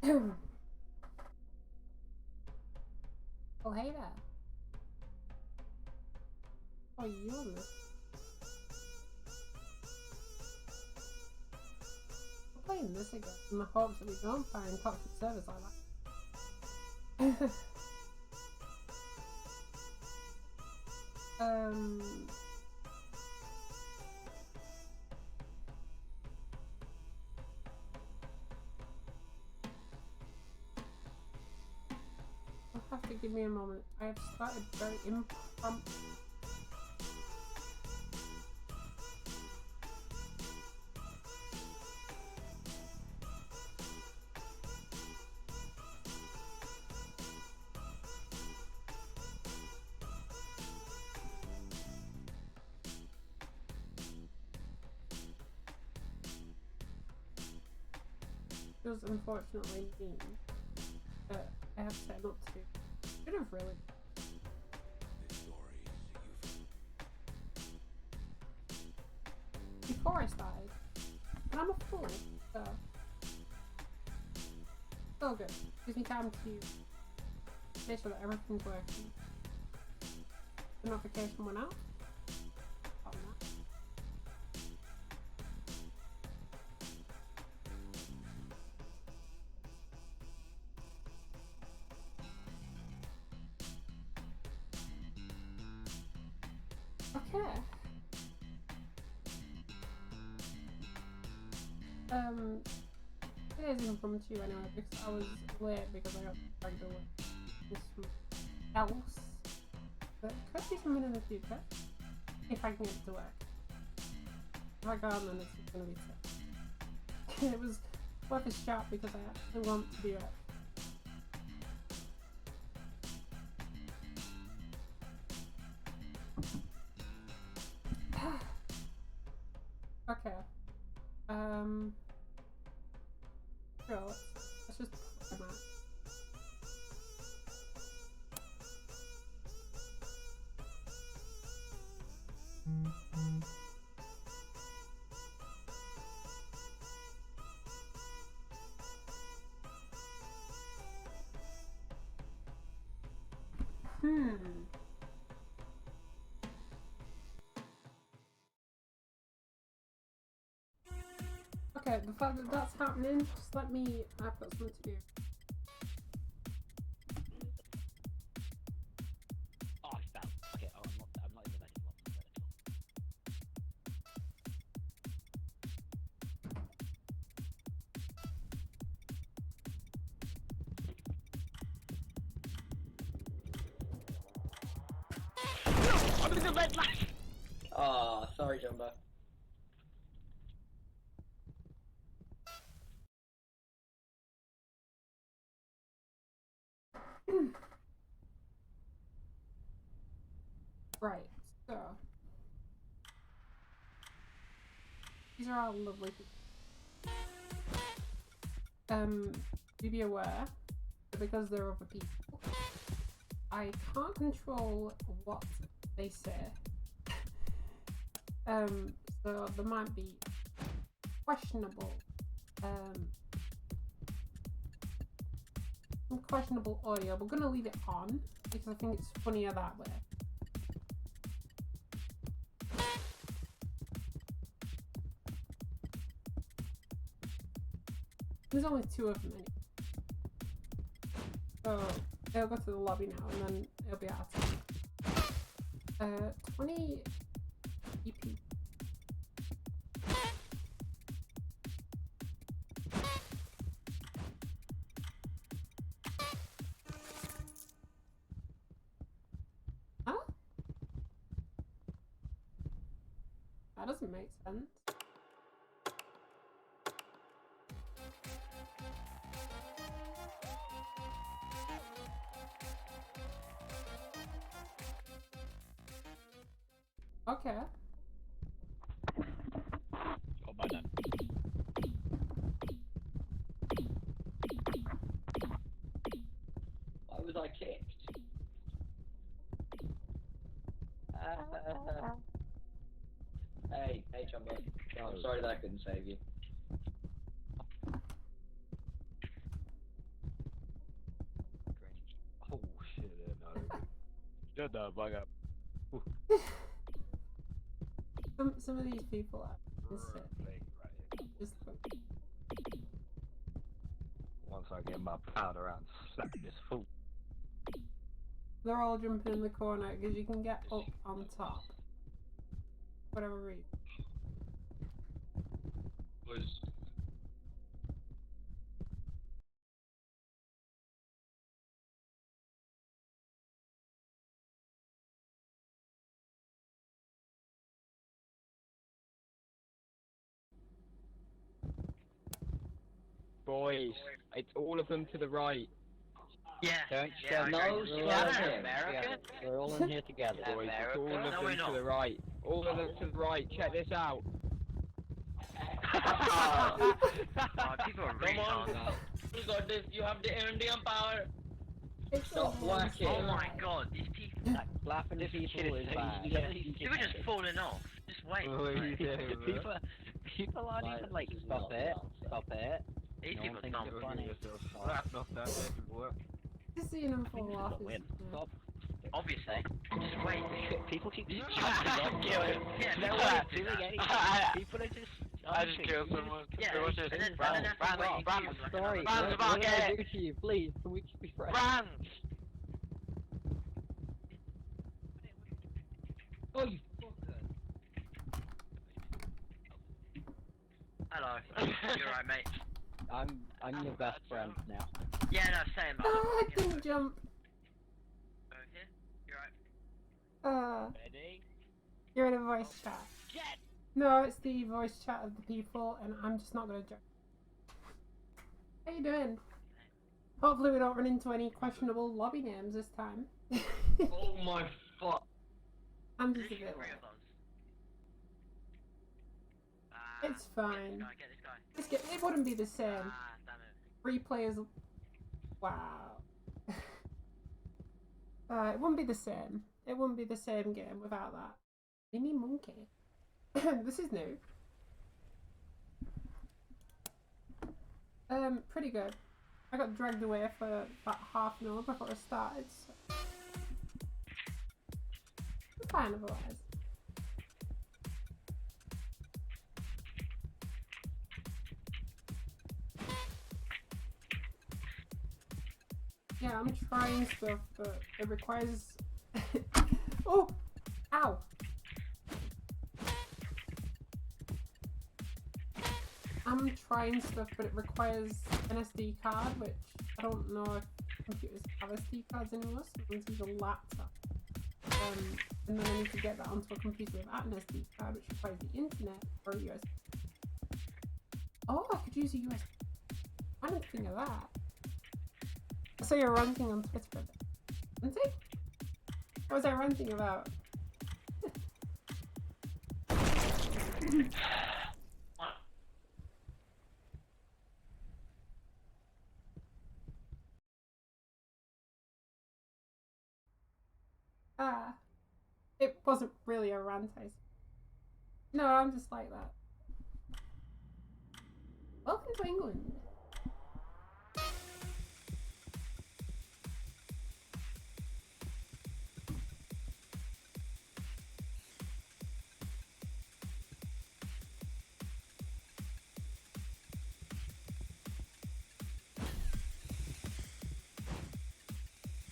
Oh, hey there. Oh, you on this? We're playing this again in the hopes that we don't find toxic servers like that. You'll have to give me a moment. I have started very impromptu. Does unfortunately mean that I have set up to. Should have really. Before I started, and I'm a fool, so still good. Gives me time to make sure that everything's working. The notification went out. Oh, no. Okay. It is impromptu anyway because I was late because I got dragged away with something else. But could be something in the future if I can get to work. If I can't, then it's gonna be tough. It was worth a shot because I actually want to be work. Okay. Sure, let's just put them out. Okay, the fact that that's happening, just let me. I've got something to do. Oh, I fell. Okay, oh, I'm not in the bed anymore. I'm in the bed, man! Oh, sorry, Jumbo. Right, so these are all lovely people. Be aware that because they're other people, I can't control what they say. So there might be questionable, questionable audio. We're gonna leave it on because I think it's funnier that way. There's only two of them anyway. So they'll go to the lobby now and then it'll be out of 20 EP. Huh? That doesn't make sense. Okay. Oh, by then. Why was I kicked? Hey, Jumbo. Oh, I'm sorry that I couldn't save you. Shut the fuck up. Some of these people are insane. Just Once I get my powder out and slap this fool. they're all jumping in the corner because you can get up on top. Whatever reason. Boys, it's all of them to the right. Yeah. Don't Yeah, no, we're all in America. We're all in here together, boys. It's all of them to the right. All of them to the right. Check this out. Oh, people are retards. You got this. You have the Indian power. It's Stop all whacking. Oh my god, these people. Laughing at people is bad. They were just falling off. Just wait. People aren't even like, stop it. These No people one thinks don't. it's funny. Just seeing them fall off is Stop. Obviously. Just wait. People keep just Yeah, jumping. yeah, No people way don't do doing that. anything. People are just. I just killed someone. Yeah, It was and just then Brand. after waiting queues like Sorry. another- Brand's about What did I it. do to you? Please, can we just be friends? Brand. Oh, you fucker. Hello. You're right, mate. I'm your best friend now. Yeah, no, same. I couldn't jump. Over here. You're right. Ready? You're in a voice chat. Get! No, it's the voice chat of the people, and I'm just not gonna joke. How you doing? Hopefully we don't run into any questionable lobby names this time. Oh my fuck. I'm There's just a bit three like, of us. it's fine. Get this guy. It wouldn't be the same. Damn it. 3 players. Wow. It wouldn't be the same. It wouldn't be the same game without that. Mini monkey. This is new. Pretty good. I got dragged away for about half an hour before I started. So. Fine otherwise. Yeah, I'm trying stuff, but it requires. Oh! Ow! I'm trying stuff, but it requires an SD card, which I don't know if computers have SD cards anymore, so I'm going to use a laptop. And then I need to get that onto a computer without an SD card, which requires the internet or a USB. Oh, I could use a USB. I didn't think of that. So you're ranting on Twitter a bit. Isn't it? What was I ranting about? It wasn't really a rant, No, I'm just like that. Welcome to England.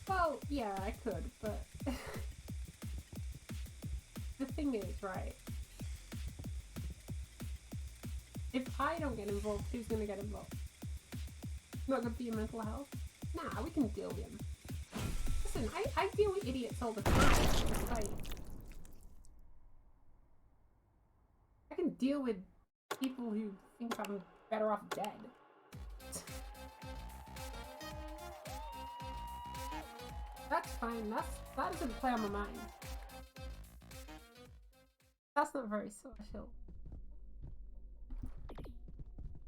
Well, yeah, I could, but the thing is, right, if I don't get involved, who's gonna get involved? Not good for your mental health? Nah, we can deal with him. Listen, I deal with idiots all the time. Like, I can deal with people who think I'm better off dead. That's fine. That doesn't play on my mind. That's not very social.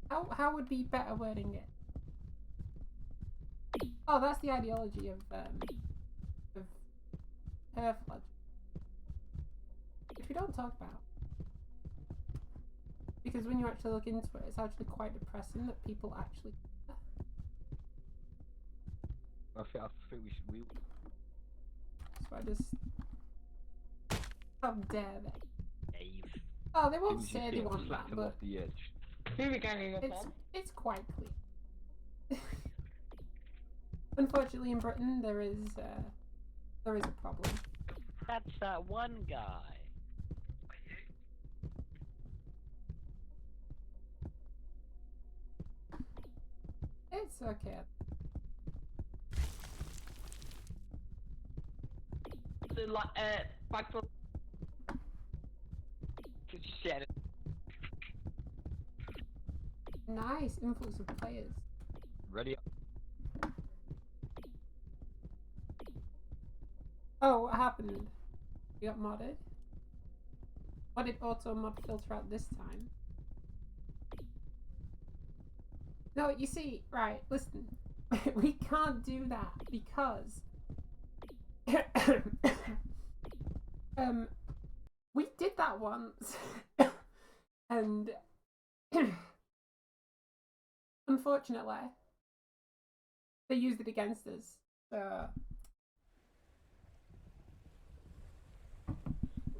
How would be better wording it? Oh, that's the ideology of her flood, which we don't talk about. Because when you actually look into it, it's actually quite depressing that people actually. I think we should. I just... How dare they? Dave. Oh, they won't Didn't you say see they him want slack that, him but off the edge? Who are we ganging up on? it's quite clear. Unfortunately, in Britain, there is a problem. That's that one guy. It's okay. So, like, back for... Shit. Nice influx of players. Ready? Oh, what happened? You got modded? What did auto mod filter out this time? No, you see, right, listen. We can't do that because we did that once and unfortunately they used it against us. So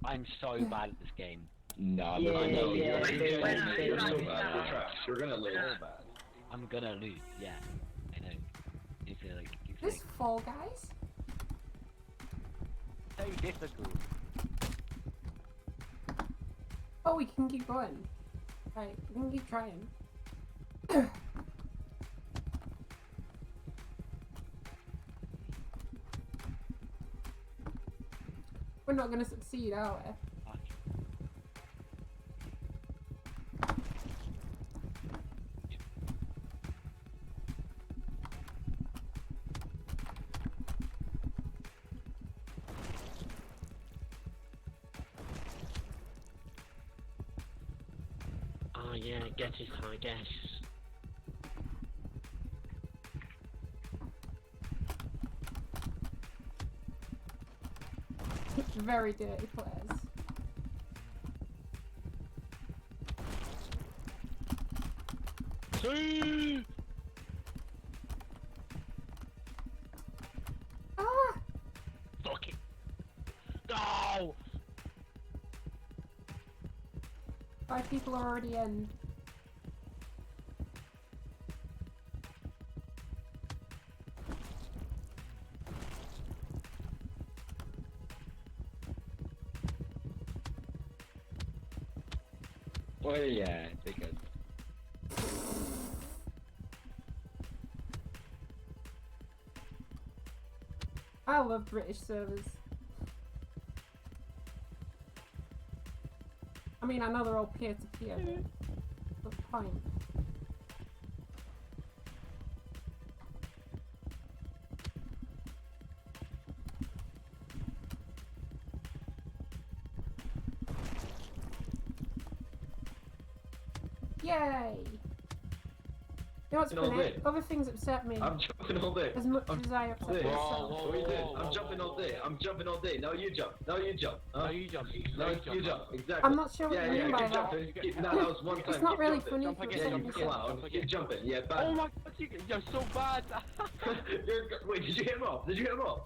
I'm so bad at this game. Nah, Yeah, I know. yeah, You're yeah. so bad. You're gonna lose. I'm gonna lose, yeah. I know. You feel like you this think Fall Guys? so difficult. Oh, we can keep going. Right, we can keep trying. We're not gonna succeed, are we? Oh yeah, get it, I guess. Very dirty players. See? Ah! Fucking... No! 5 people are already in. Oh yeah, because I love British servers. I mean, I know they're all peer-to-peer, but what's the point? Yay! You know what's all funny? day. Other things upset me I'm jumping all day. as much as I upset Hey, myself. what are you doing? I'm jumping all day. I'm jumping all day. Now you jump. Now you jump. No, you jump. Now you jump. Exactly. I'm not sure what Yeah, you mean yeah. by Keep that. jumping. That was one time. It's not Keep really jumping. funny Jump to again, Yeah, upset you jump myself. clown. Keep jumping. Yeah, bad. Oh my god, you're so bad! Wait, did you hit him off? Did you hit him off?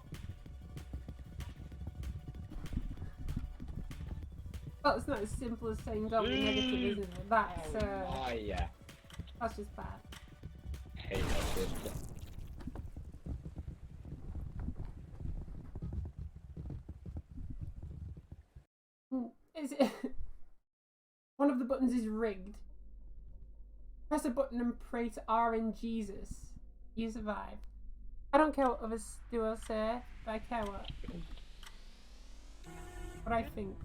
Well, it's not as simple as saying don't be negative, isn't it? That's oh yeah, that's just bad. hate that shit. Is it? One of the buttons is rigged. Press a button and pray to R in Jesus. You survive. I don't care what others do or say, but I care what I think.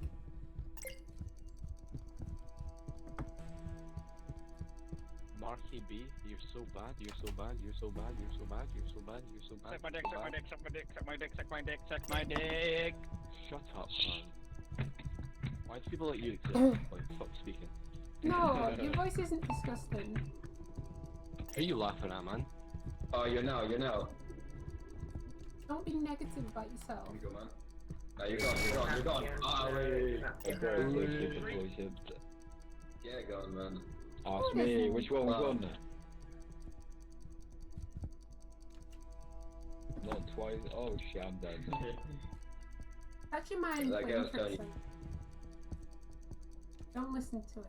Marky B, you're so bad, you're so bad, you're so bad, you're so bad, you're so bad, you're so bad. Suck my dick, suck my dick, suck my dick, suck my dick, suck my dick, suck my dick. Shut up, man. Why do people like you exist? Like, fuck speaking. No, your voice isn't disgusting. Who are you laughing at, man? Oh, you're now. Don't be negative about yourself. You go, man. No, you're gone. Ah, wait. Yeah, gone, man. Ask me, which one was on there? Not twice. Oh shit, I'm dead. Catch your mind Like I playing was telling you. tricks. Don't listen to it.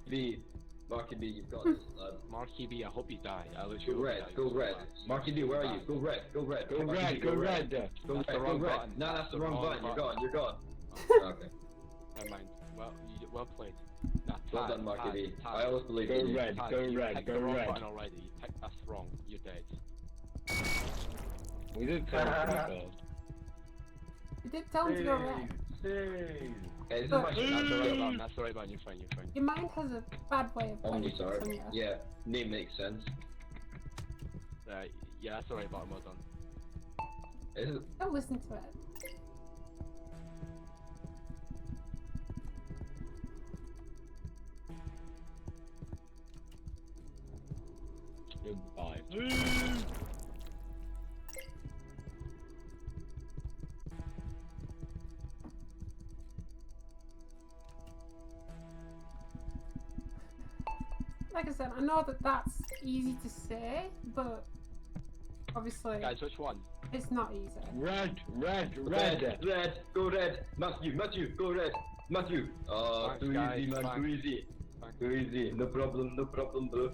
B, Marky B, you've got this, lad. Marky B, I hope you die. I Go literally red, go red. Marky B, where are you? Go red, go red. Go Marky red, B, go red. Go red, That's the go wrong red. button. No, that's the wrong button. You're gone, you're gone. Okay. Never mind. Well played. Nah, Well Ty, done, Marky Ty, B. Ty, I always believe Go in you. red, Ty, go you red, picked go the wrong red. button already. You picked that's wrong. You're dead. We did tell him to go. You did tell him to go red. Hey, this is Look. my shit. That's alright, man. That's alright, man. You're fine. You're fine. Your mind has a bad way of playing tricks on Omnisort. you. Yeah, name makes sense. Yeah, that's alright, but well done. This is Don't listen to it. Goodbye. Like I said, I know that that's easy to say, but obviously Guys, which one? it's not easy. Red. red, go red. Matthew, go red. Matthew. Thanks, Too guys, easy, man, thanks. too easy. Thanks. Too easy. No problem, bro.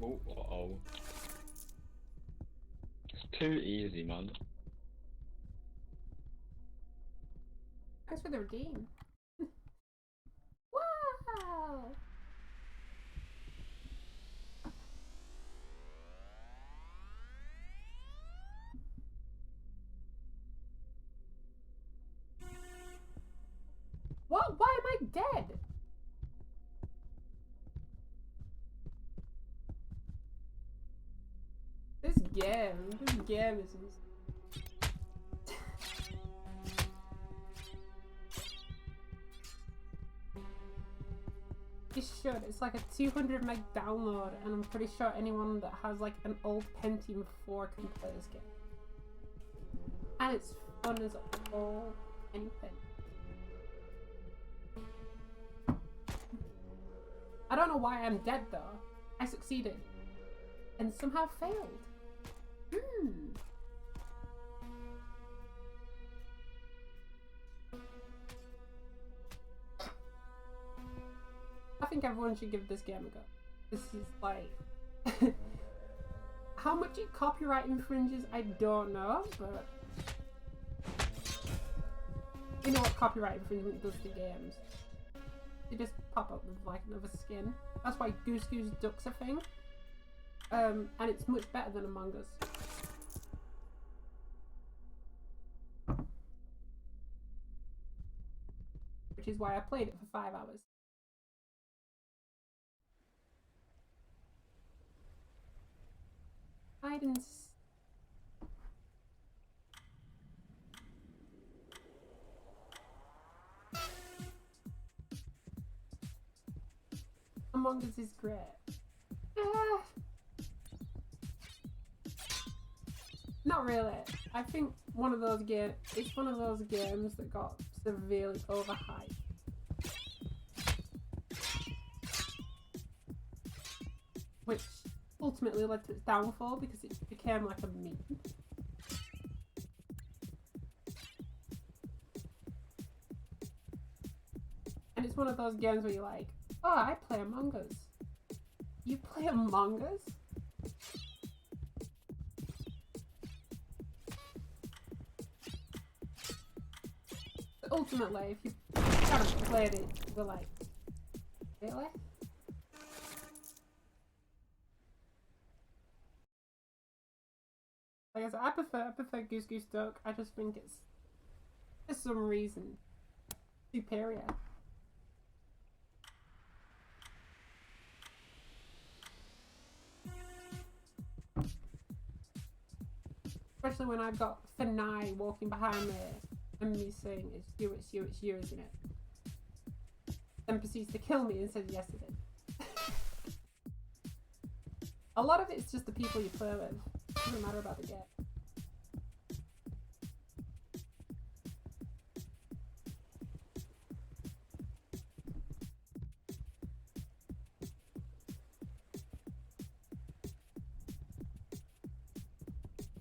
Oh. Uh-oh. It's too easy, man. Thanks for the redeem. Wow! What? Why am I dead? This game is it should. It's like a 200 meg download, and I'm pretty sure anyone that has like an old Pentium 4 can play this game. And it's fun as all anything. I don't know why I'm dead though. I succeeded. And somehow failed. I think everyone should give this game a go. This is like... How much it copyright infringes, I don't know, but... You know what copyright infringement does to games. They just pop up with like another skin. That's why Goose Goose Duck's a thing. And it's much better than Among Us. Which is why I played it for 5 hours. Hide and Among Us is great. Not really. I think it's one of those games that got severely overhyped. Which ultimately led to its downfall because it became like a meme. And it's one of those games where you're like, oh, I play Among Us. You play Among Us? Ultimately, if you haven't played it, you're like, really? Like I said, I prefer Goose Goose Duck. I just think it's, for some reason, superior. Especially when I've got Fanai walking behind me and me saying, it's you, isn't it? Then proceeds to kill me and says, yes, it is. A lot of it's just the people you play with. It doesn't matter about the game.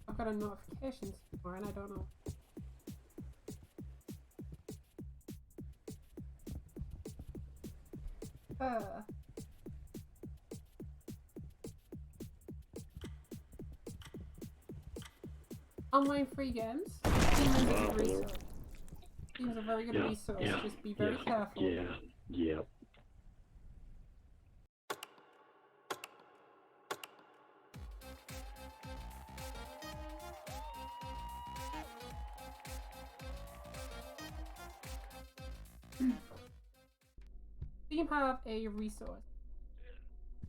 I've got a notification somewhere and I don't know. Online free games. Steam is a good resource. Steam is a very good resource. Just be very careful. Yeah. Steam have a resource.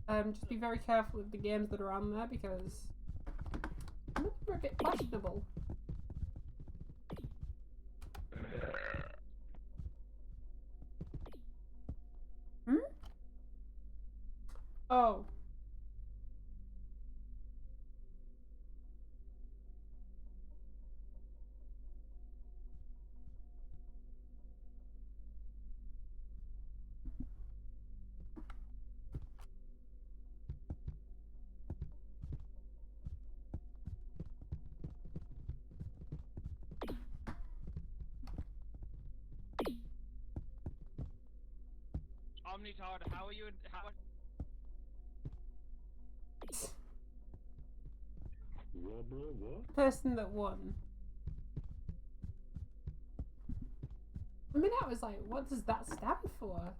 Just be very careful with the games that are on there because they're a bit questionable. Oh. Omnitard, how are you? What? Person that won. I mean, I was like, what does that stand for?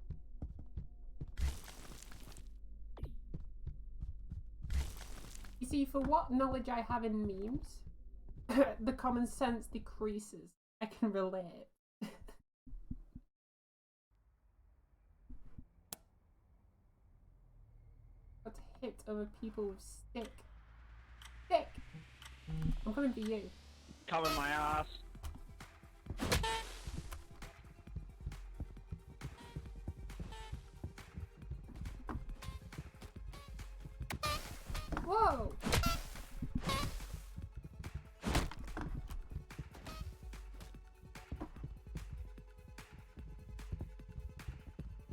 You see, for what knowledge I have in memes, the common sense decreases. I can relate. Got hit over people with stick. Stick! I'm coming for you. Cover my ass. Whoa!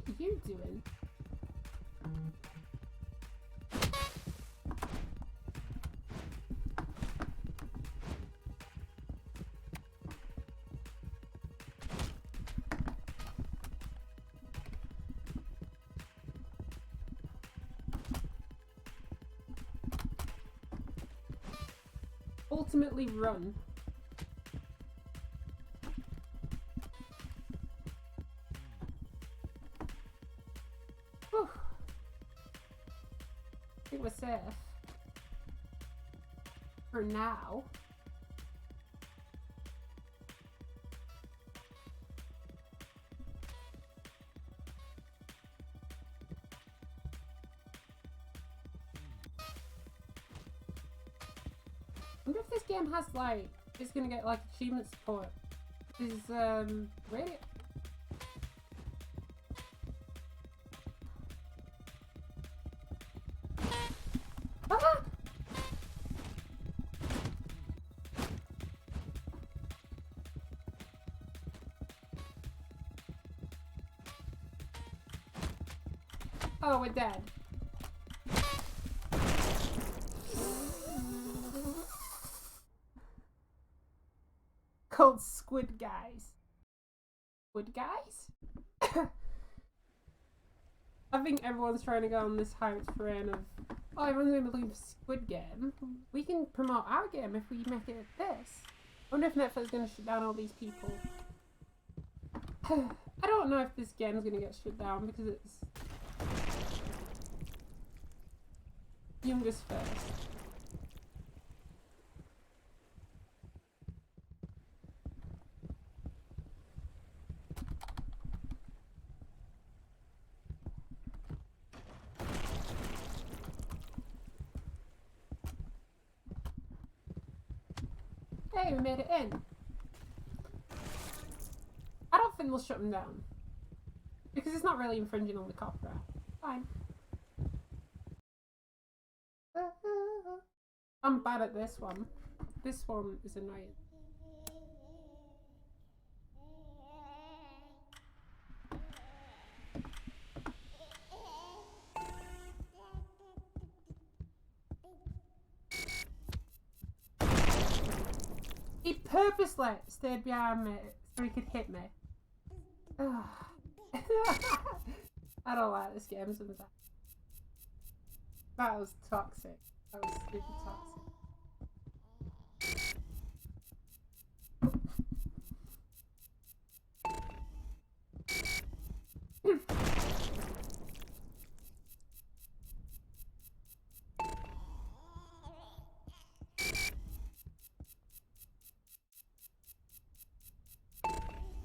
What are you doing? Ultimately run. Whew. I think we're safe. For now. I wonder if this game has like, it's gonna get like achievement support. Is really. Ah! Oh, we're dead. Called Squid Guys. Squid Guys? I think everyone's trying to go on this hype train of, oh, everyone's going to be looking for Squid Game. We can promote our game if we make it this. I wonder if Netflix is going to shut down all these people. I don't know if this game is going to get shut down because it's youngest first. Hey, we made it in. think they'll shut them down. Because it's not really infringing on the copyright. Fine. I'm bad at this one. This one is annoying. He purposely stayed behind me so he could hit me. I don't like this game sometimes. That was toxic. That was super toxic.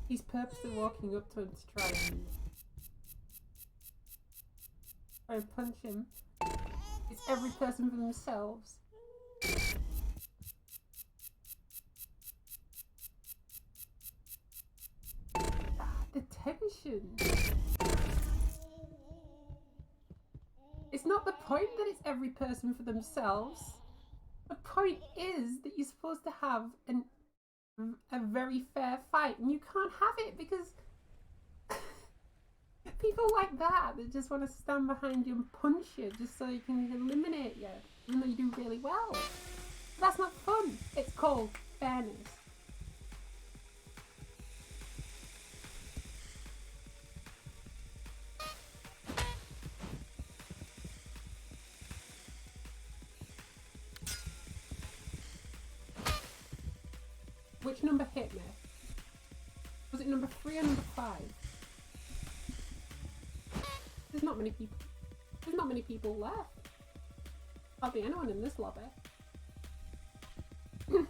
He's purposely walking up to him to try and punch him. It's every person for themselves. The tension. It's not the point that it's every person for themselves. The point is that you're supposed to have a very fair fight, and you can't have it because people like that just want to stand behind you and punch you just so you can eliminate you, even though you do really well. That's not fun. It's called fairness. Which number hit me? Was it number 3 or number 5? There's not many people. There's not many people left. Hardly anyone in this lobby. They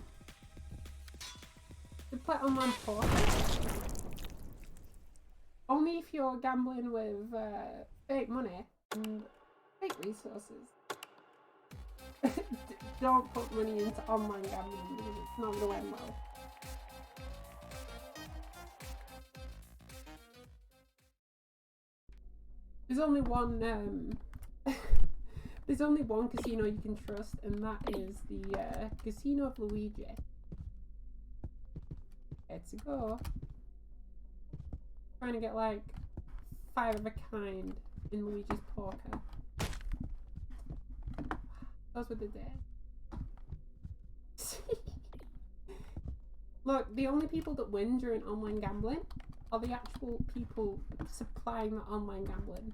play online poker. Only if you're gambling with fake money and fake resources. Don't put money into online gambling because it's not going to end well. There's only one there's only one casino you can trust, and that is the Casino of Luigi. Let's go. Trying to get like 5 of a kind in Luigi's poker. Those were the days. Look, the only people that win during online gambling are the actual people supplying the online gambling.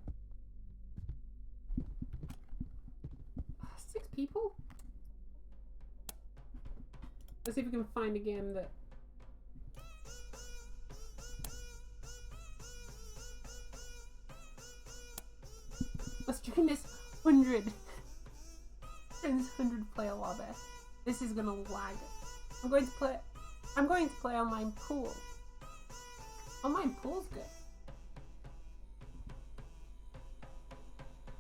6 people? Let's see if we can find a game that... Let's join this 100 player lobby. This is gonna lag. I'm going to play online pool. Online pool's good.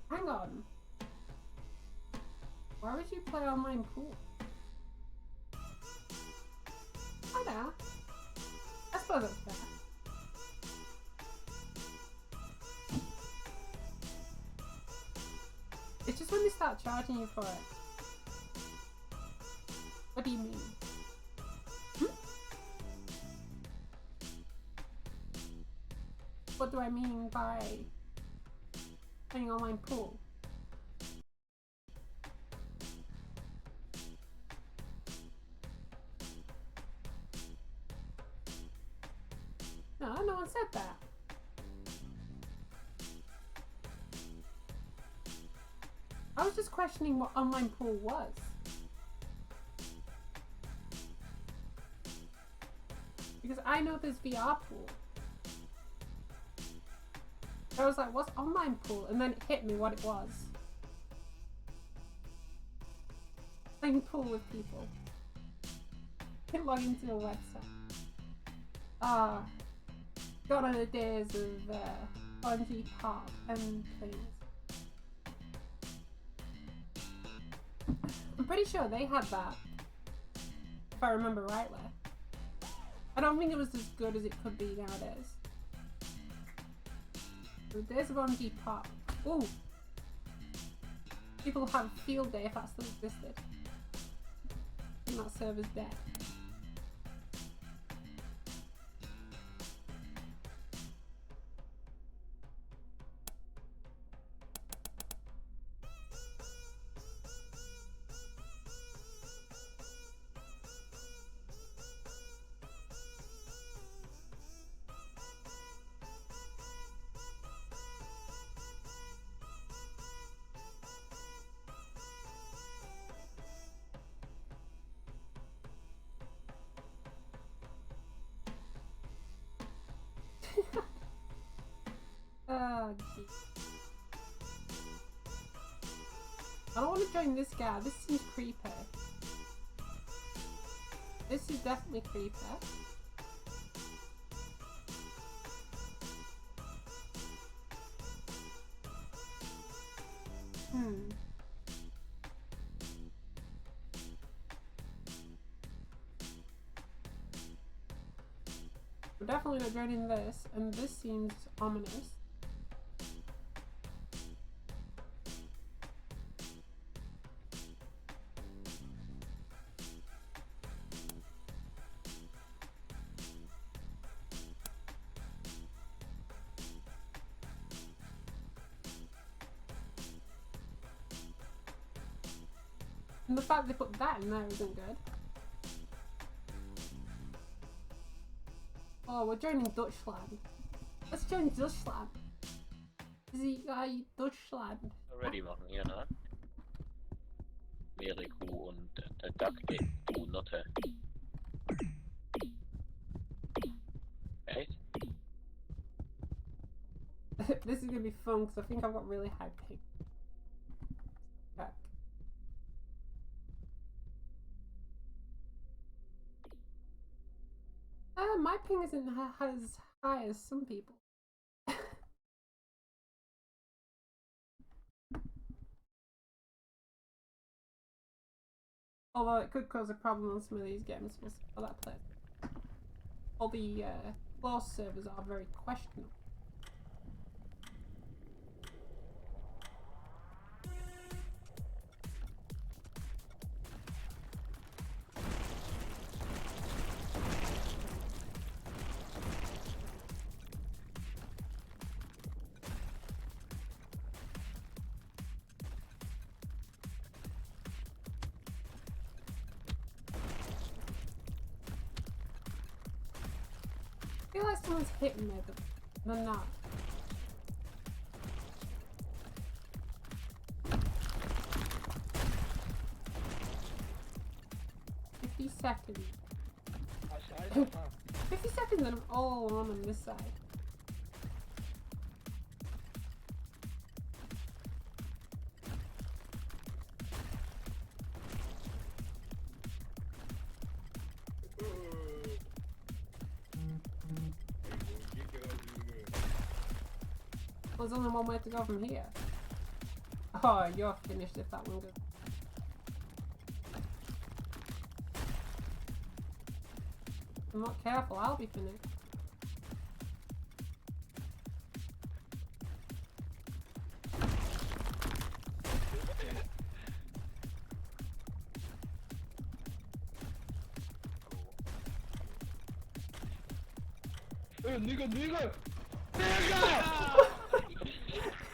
Hang on. Why would you play online pool? I know. I suppose it's fair. It's just when they start charging you for it. What do you mean? What do I mean by playing online pool? No, no one said that. I was just questioning what online pool was. Because I know there's VR pool. I was like, what's online pool? And then it hit me what it was. Playing pool with people. Can log into a website. Gone are the days of Bungie Pop and things. I'm pretty sure they had that, if I remember rightly. I don't think it was as good as it could be nowadays. Days of RNG Park. Ooh! People have a field day if that still existed. And that server's dead. Oh, jeez. I don't want to join this guy. This seems creepy. This is definitely creepy. We're definitely not joining this, and this seems ominous. And the fact they put that in there isn't good. Oh, we're joining Dutchland. Let's join Dutchland. Is he Dutchland? Already machen, ja, ne? Meriku und der Ducktape, du Nutte. Echt? This is gonna be fun because I think I've got really high ping. Check. My ping isn't as high as some people. Although it could cause a problem on some of these games for that player. All the closed servers are very questionable. I feel like someone's hitting me, but they're not. Seconds. 50 seconds and I'm all alone on this side. Well, there's only one way to go from here. Oh, you're finished if that one goes. If I'm not careful, I'll be finished. Nigger!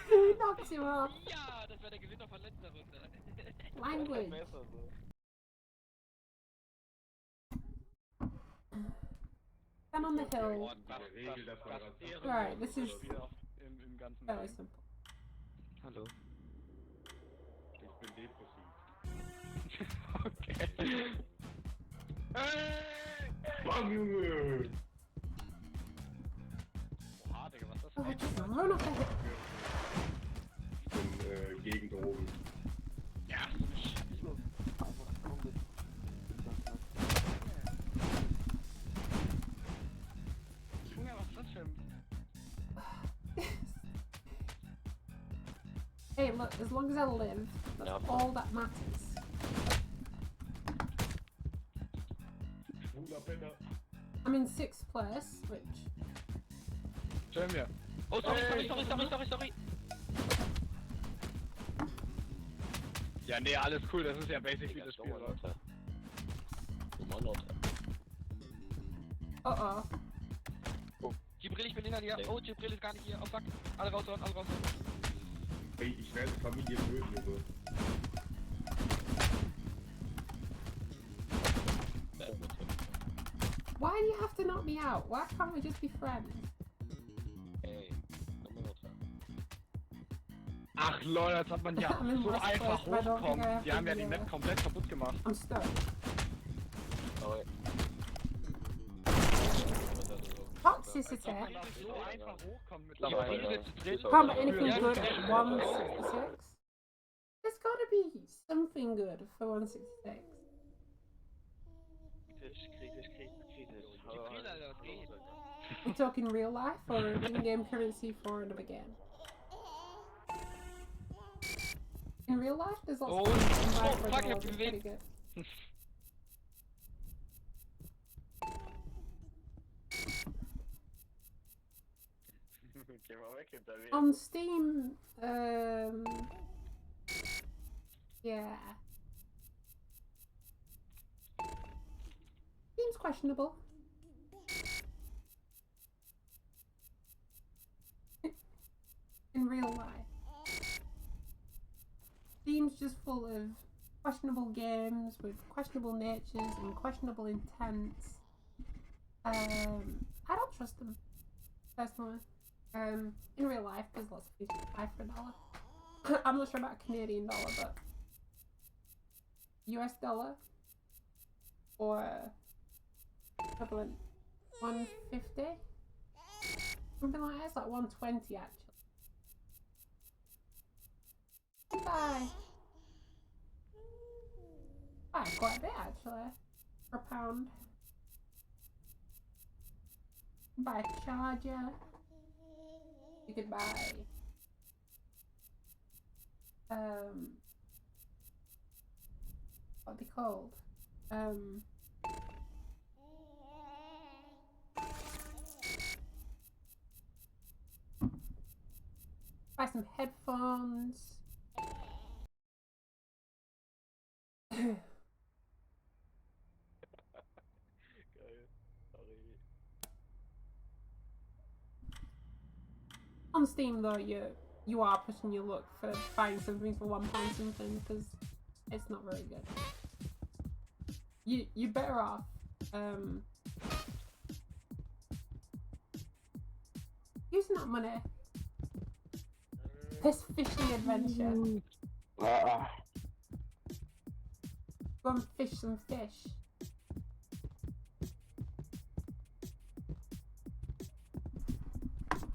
Who knocked you off? Ja, das war der Gewinner von letzter Runde. Language. Stand on the hill. Right, this is very simple. Hallo. Ich bin depressiv. Okay. Bam, Junge! Oha, Digga, was ist das? Oh, just run off the hill. Ich bin gegen Drogen. Ja, so eine Scheiße. Junge, was ist das für ein... Hey, look, as long as I live, that's Yeah. all that matters. Schwuler Penner. I'm in 6th place, which... Schön mir. Oh, sorry. Ja, nee, alles cool, das ist ja basically das Spiel, oder? Oh. Jibril, ich bin hinter dir. Oh, Jibril ist gar nicht hier. Oh fuck. Alle raushauen. Ey, ich werde Familie töten, Junge. Why do you have to knock me out? Why can't we just be friends? Ach lol, jetzt hat man ja I'm in so worst einfach place, but I don't think I hochkommen. have Die to haben ja do die that. Map komplett kaputt gemacht. I'm stuck. Toxicity. Man darf so einfach hochkommen Jibril mittlerweile. wird zu dritt. Can't be anything good at 166. There's gotta be something good for 166. Jibril, Alter, was geht? We're talking real life or in-game currency for another game? In real life, there's lots Oh, of things you can buy oh, for fuck, $1. ich hab It's bewegt. pretty good. Geh mal weg hinter mir. On Steam, yeah. Seems questionable. In real life. Steam's just full of questionable games with questionable natures and questionable intents. I don't trust them, personally. In real life, there's lots of things you can buy for $1. I'm not sure about Canadian dollar, but US dollar or equivalent 150, something like that. It's like 120 actually. Buy quite a bit actually for £1. Buy a charger. You could buy what are they called? Buy some headphones. On Steam though, you are pushing your luck for buying something for £1 something because it's not very good. You're better off using that money. This fishing adventure. Go and fish some fish.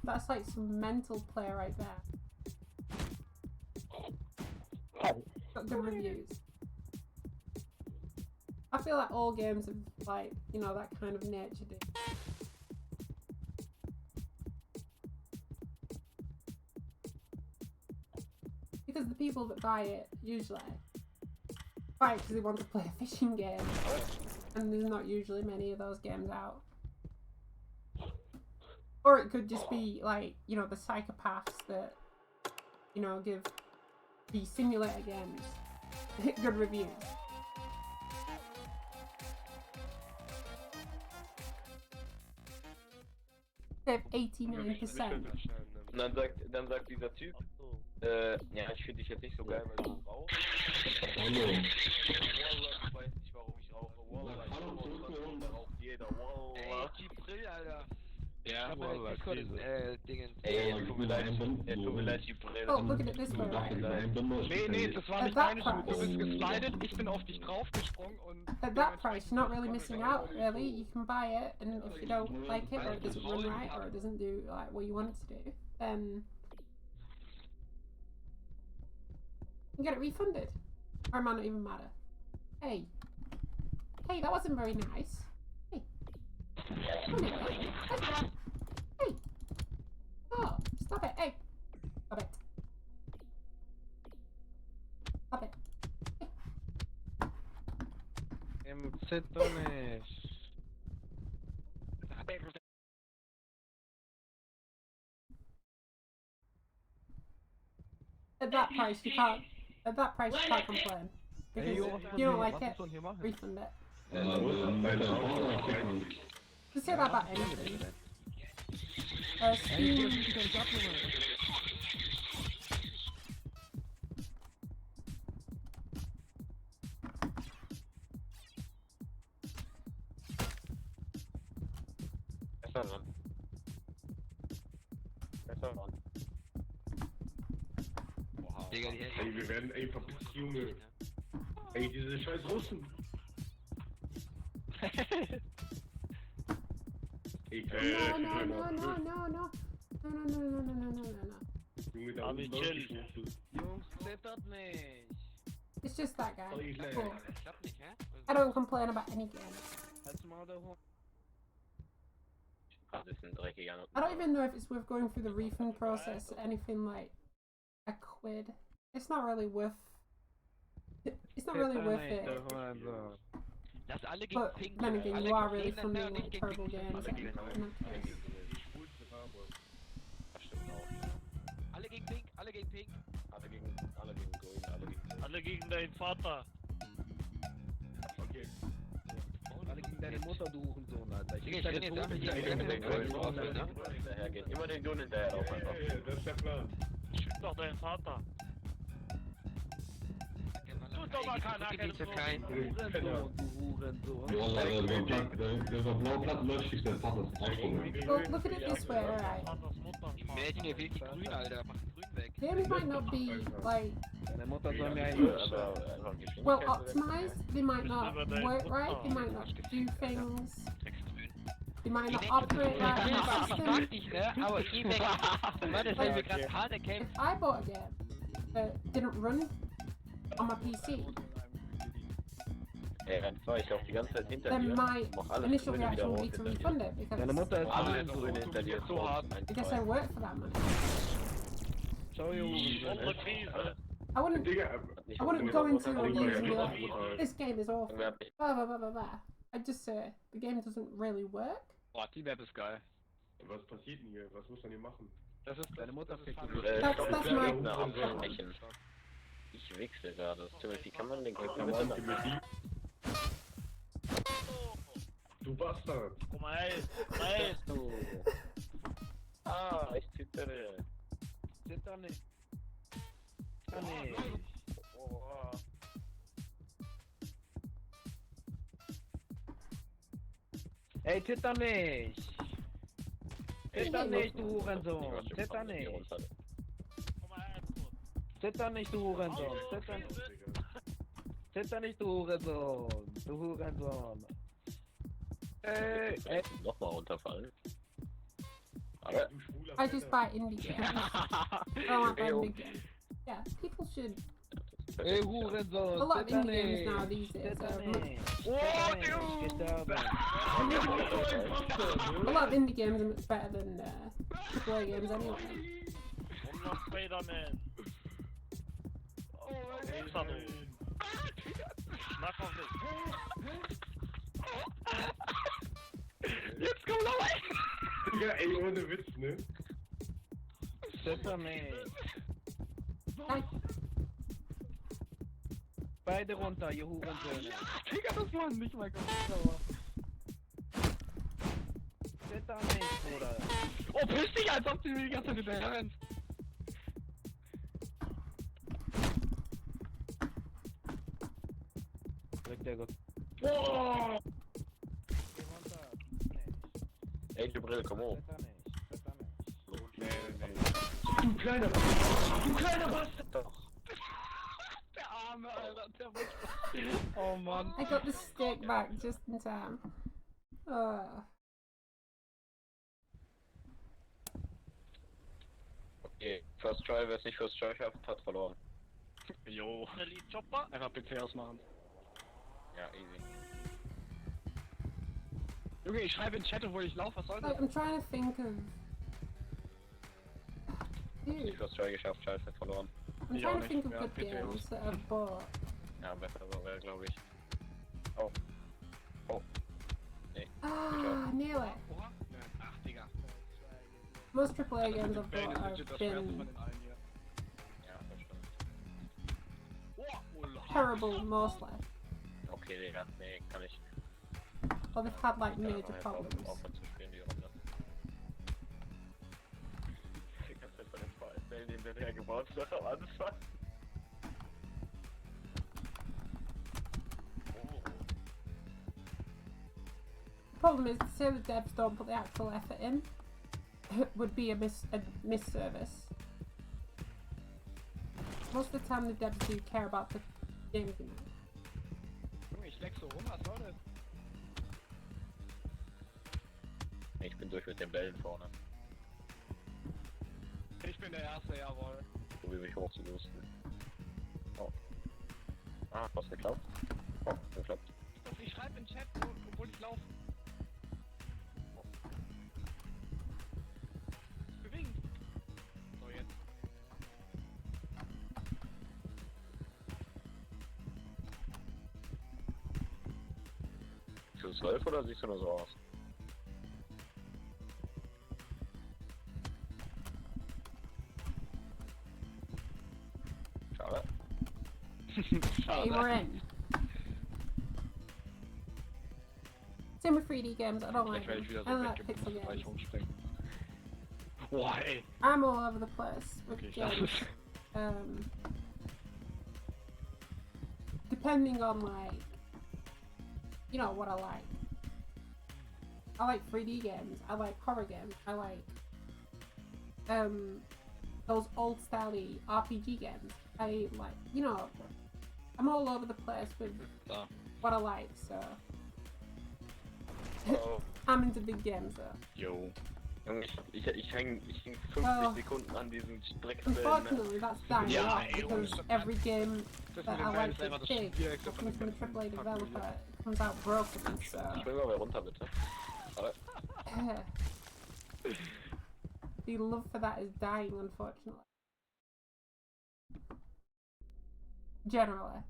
That's like some mental play right there. Got good reviews. I feel like all games have like, you know, that kind of nature do. Because the people that buy it usually buy it because they want to play a fishing game, and there's not usually many of those games out. Or it could just be like, you know, the psychopaths that, you know, give the simulator games good reviews. They have 89%. Und dann sagt dieser Typ, ja, ich finde dich jetzt nicht so geil, weil du rauchst. Hallo. Ich weiß nicht, warum ich rauche. Wallah, ich rauche, da raucht jeder. Wallah. Ey, Jibril, Alter. Ja, Ich hab meine Discord-Dingen. Ey, tut mir leid, die Brille. Oh, look at it this way, right? Nee, das war nicht meine Schuld. Du bist geslidet, ich bin auf dich draufgesprungen und... At that price, you're not really missing out, really. You can buy it, and if you don't like it, or it doesn't run right, or it doesn't do like what you want it to do, then you get it refunded. Or it might not even matter. Hey, that wasn't very nice. Hey, come here. Hey, oh, stop it. Hey, stop it. Stop it. Emcetones. at that price you can't. At that price you can't complain. Because if you don't like it, refund it. Just say that about anything. Steam. Digga, die Ey, wir werden, ey, verpisst, Junge. Ey, diese scheiß Russen. Ey, No. Junge, da Aber unten chill. läuft die Schwuchtel. Jungs, zittert nicht. It's just that guy. Sorry, Leute. Cool. Klappt nicht, hä? I don't complain about any game. Halt's mal da hoch. Das ist ein dreckiger I don't even know if it's worth going through the refund process or anything like a quid. It's not really worth. It's not really worth it. Lass alle gegen But Pink. then again, alle you are gegen really Pink, funding alle like gegen terrible Pink. games. Alle gegen Pink. In that case. Das stimmt auch. Alle gegen Pink, alle gegen Pink. Alle gegen Grün, alle gegen Grün. Alle gegen deinen Vater. Okay. Alle gegen deine Mutter, du Hurensohn, Alter. Ich Digga, krieg ich deine bin Tote jetzt hier. Immer den Grün ne? hinterhergehen. Immer den Grün hinterher laufen einfach. Das ist der Plan. Schütt doch deinen Vater. Tut doch mal keiner keine Kein Hurensohn, du Hurensohn. Der war Blauplatz läuft sich der Vater. Well, look at it this way, alright. Vaters Mutter. Mädchen, ihr wählt die Grün, Alter. Macht Grün weg. Games might not be like Deine Mutter soll mir eigentlich... Aber einfach Geschwindigkeit. well optimized. They might not work right. They might not do things. They might not operate right in the system. Mag dich, ne? Aber geh weg. Warte, das wir gerade hart erkämpft. If I bought a game that didn't run on my PC, Ey, dann fahr ich auch die ganze Zeit hinter then dir. my Mach alles initial Grüne wieder reaction would rot be to hinter dir. refund it Deine because Mutter ist Alles Hurensohn. Grüne hinter dir. So hart. I guess I work for that money. Schau, ihr Hurensohn. Unsere Krise. I wouldn't. Digga, I wouldn't go into reviews and be like, this game is awful. Irgendwer hat mich Blah blah blah blah blah. I'd just say the game doesn't really work. Boah, die Map ist geil. was passiert denn hier? Was muss man hier machen? Das ist Deine Mutter fickt dich. That's my- Gegner absprechen. Ich wichse gerade. Wie kann man den Gegner Verwandte mit mit die. Du Bastard! Guck mal, hey. Hey. So. Ah, ich zittere. Zitter nicht. Zitter nicht. Oh. Ey, zitter nicht. Zitter nicht, du Hurensohn. Zitter nicht. Guck mal, hey. Zitter nicht, du Hurensohn. Zitter nicht. Zitter nicht, du Hurensohn. Du Hurensohn. Ey. Nochmal runterfallen. Aber Du schwuler I just buy indie games. I don't want to buy big games. Yeah, people should. Ey, Hurensohn. A lot of Zitter indie games nicht. now these days Zitter are nicht. Zitter nicht. Gestorben. a lot of indie games are much better than AAA games anyway. Und noch Spider-Man. Wichser, du. Schnack auf dich. Jetzt komm noch rein! Digga, ey, ohne Witz, ne? Zitter nicht. Like, Beide runter, ihr Hurensöhne. Digga, das war nicht mal Computer. Zitter nicht, Bruder. Oh, piss dich, als ob du mir die ganze Zeit hinterher rennst. Drückt der Gott. Boah! Geh runter. Nicht. ey, du Brille, komm hoch. Zitter nicht. Zitter nicht. Nee. Du kleiner Bastard! Du kleiner Bastard! Doch. Der Arme, Alter, der muss... Oh Mann. I got the stick back just in time. Okay, First Try, wer es nicht First Try schafft, hat verloren. Jo. Elite Chopper. Einfach PC ausmachen. Ja, easy. Junge, ich schreibe in Chat, wo ich laufe, was soll das? Like, I'm trying to think of. Nicht Dude, First Try geschafft, scheiße, verloren. I'm Ja, trying to think of nicht. good Ja, bitte. games that I've bought. Ja, besser wäre, glaube ich. Oh. Oh. Ah, nearly. Oha. Ach, Digga. Most AAA games I've Bane bought ist legit have das schwerste been von den allen hier. Ja, das stimmt. terrible mostly, Okay, Digga, nee, kann ich. or they've had like Kann major einfach jetzt problems. aufhören zu spielen, die Runde. Die ganze Zeit von den Fällen, den wir gebaut haben am Anfang. Problem is, to say the devs don't put the actual effort in would be a misservice. Most of the time, the devs do care about the games, you know. Junge, ich leck so rum, was soll das? Ich bin durch mit den Bällen vorne. Ich bin der Erste, jawohl. Probier mich hochzulösen. Oh. Ah, was geklappt? Oh, geklappt. Ich schreibe in den Chat, obwohl ich laufe. Bewegen. So, jetzt. Siehst du 12 oder siehst du nur so aus? Schade. Hey, we're in. Same with 3D games, I don't like Vielleicht them. werde ich wieder I don't so like pixel weggebucht, weil ich games. rumspringe. Boah, ey. I'm all over the place with Okay, ich games. lasse es. Depending on like, you know, what I like. I like 3D games, I like horror games, I like those old style RPG games. I like, you know, I'm all over the place with Da. what I like, so Oh. I'm into big games though. Jo. Junge, ich häng 50 Sekunden an diesen Streckbällen. Unfortunately, that's dying Ja, out ey, because Junge. every game Das that mit I den Bällen like ist einfach that's das big Schwierigste von comes from a dem AAA ganzen developer, Pack. it comes out broken, so Spring mal runter, bitte. the love for that is dying, unfortunately. Generally,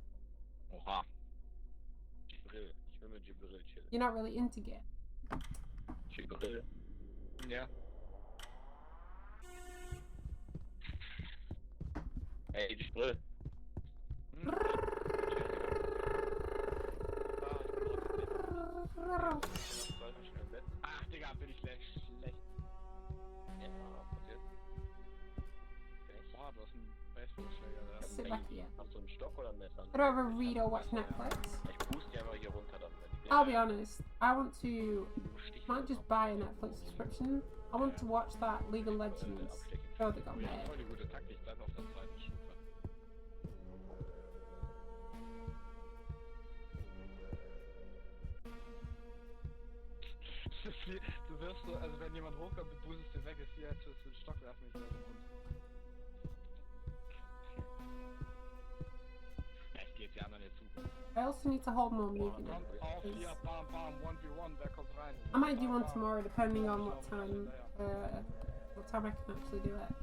Oha. Jibril. Ich will mit Jibril chillen. you're not really into games. Jibril. Ja. Ey, Jibril. Ach, Digga, bin ich schlecht. Ja, passiert. Boah, du hast einen Baseballschläger da. Sit back here. Hast du einen Stock oder ein Messer? I don't ever read or watch Netflix. Ich puste die einfach hier runter dann. Wenn die I'll be honest, I want to not just buy a Netflix subscription, I want to watch that League of Legends show that got Oh, ich hab made. voll die gute Taktik, ich bleib auf der zweiten Stufe. Du wirst so, also wenn jemand hochkommt, du boostest den weg, ist wie als würdest du den Stock werfen, ich wäre so rund. Ja, ich geh jetzt die anderen jetzt zu. I also need to hold more Boah, moving. kommt auf because hier, bam, bam, 1v1, wer kommt rein? I might do Bam, one bam. tomorrow depending on what Ja, time I can actually do it.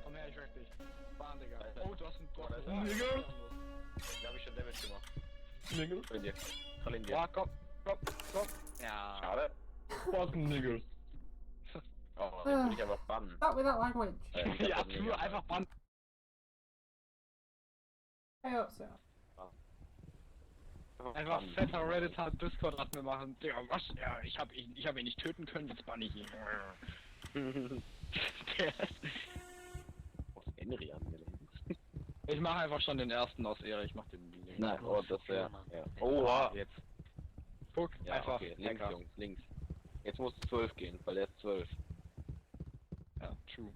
Komm her, ich wreck dich. Bam, Digga. Alter. Oh, du hast einen Tor. Alter. Ja, Nigga. ja, Da hab ich schon Damage gemacht. Von dir. Von dir. Boah, komm. Ja. Schade. Fucking niggas. Oh, jetzt will ich einfach bannen. Stop with that language. Ja, tu einfach Band. I hope so. Einfach fetter Redditor Discord hat mir machen. Digga, was? Ja, ich hab ihn nicht töten können, jetzt bann ich ihn. Was ist Henry angelegt? Ich mach einfach schon den ersten aus Ehre, ich mach den. Nein, oh, das wäre. Ja. Oha! Jetzt. Guck, Ja, einfach. okay. Links, Hacker. Jungs, links. Jetzt muss 12 gehen, weil er ist 12. Ja, true.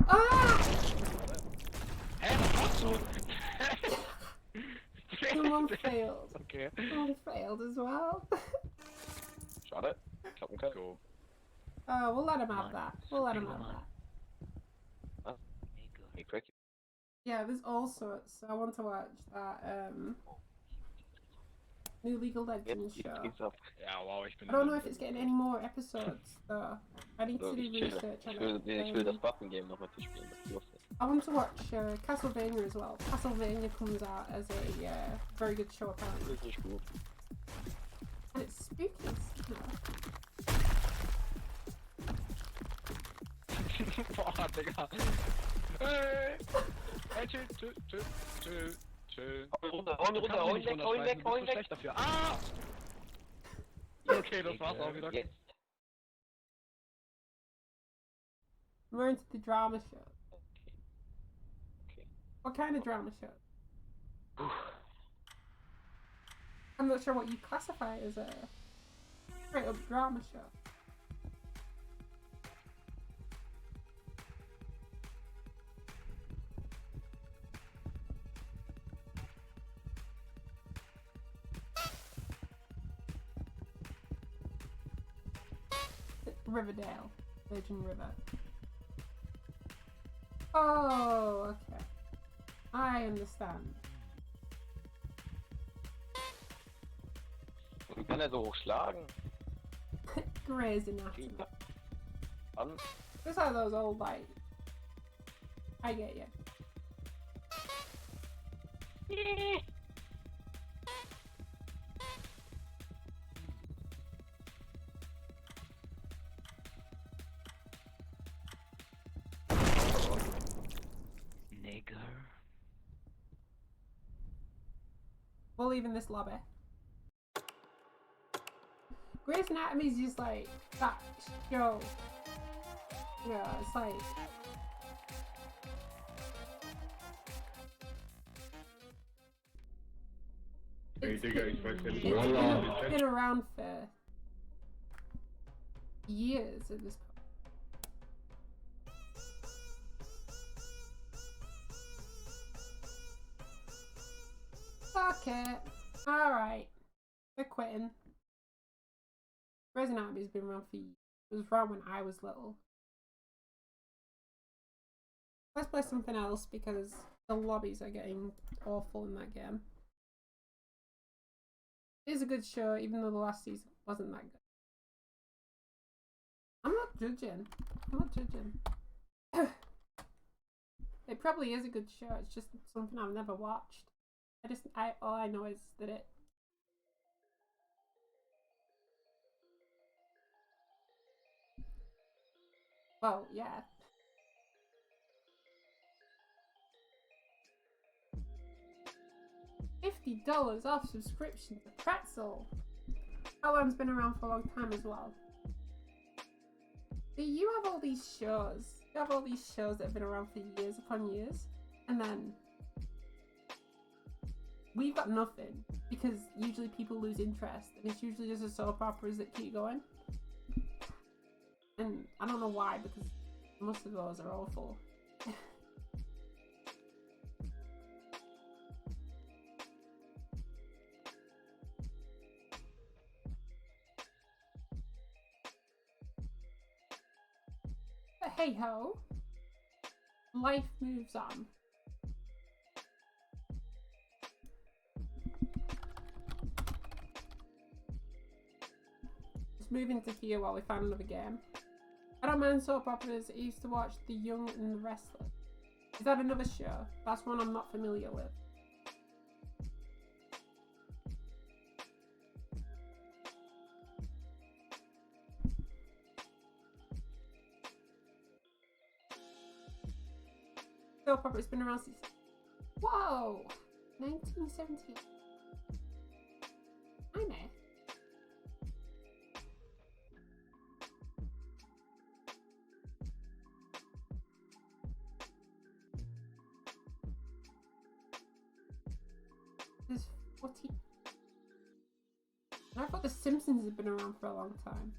Ah! Hä, was machst du? Someone failed. Okay. Someone failed as well. Schade. Klappen kann. Go. Oh, we'll let him have that. We'll let him have that. Hey, crack. Yeah, there's all sorts. I want to watch that new League of Legends Jetzt show. geht's ab. Ja, wow, ich bin. I don't know if it's getting any more episodes though. I need So, to do ich chill. research on Ich will, it. nee, ich will das Button-Game noch mit dir spielen, das ist lustig. I want to watch Castlevania as well. Castlevania comes out as a very good show apparently, Richtig gut. and it's spooky. You know. Boah, Digga. Hey! Nein, chill. Runter, hau ihn runter, hau ihn weg, hau ihn weg, hau ihn weg. Schlecht dafür. Ah! Okay, das war's auch wieder. Jetzt. We're into the drama show. Okay. What kind of drama show? I'm not sure what you classify as a straight up drama show. Riverdale, Virgin River. Oh, okay. I understand. Wie kann er so hoch schlagen? Grey's Anatomy. An. These are those old, like... I get you. Nigger. We'll leave in this lobby. Grey's Anatomy is just like that show. Yeah, it's like Hey, Digga, ich weiß ja nicht, it's been around for years at this point. Fuck it. Alright. We're quitting. Grey's Anatomy's been around for years. It was around when I was little. Let's play something else because the lobbies are getting awful in that game. It is a good show, even though the last season wasn't that good. I'm not judging. I'm not judging. It probably is a good show, it's just something I've never watched. All I know is that it... Well, yeah. $50 off subscription to Pretzel. That one's been around for a long time as well. But you have all these shows. You have all these shows that have been around for years upon years. And then we've got nothing. Because usually people lose interest. And it's usually just the soap operas that keep going. And I don't know why, because most of those are awful. But hey ho, life moves on. Let's move into here while we find another game. I don't mind soap operas. I used to watch The Young and the Restless. Is that another show? That's one I'm not familiar with. Soap opera's been around since... Whoa! 1970. I know. There's 40. I thought The Simpsons had been around for a long time.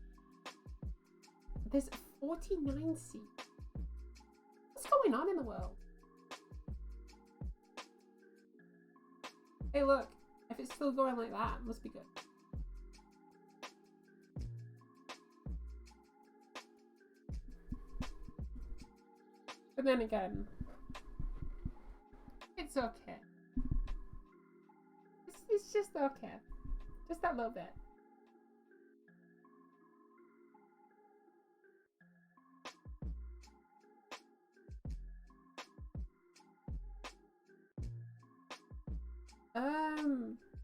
There's 49 seats. What's going on in the world? Hey look, if it's still going like that, it must be good. But then again, it's okay. It's just okay. Just that little bit.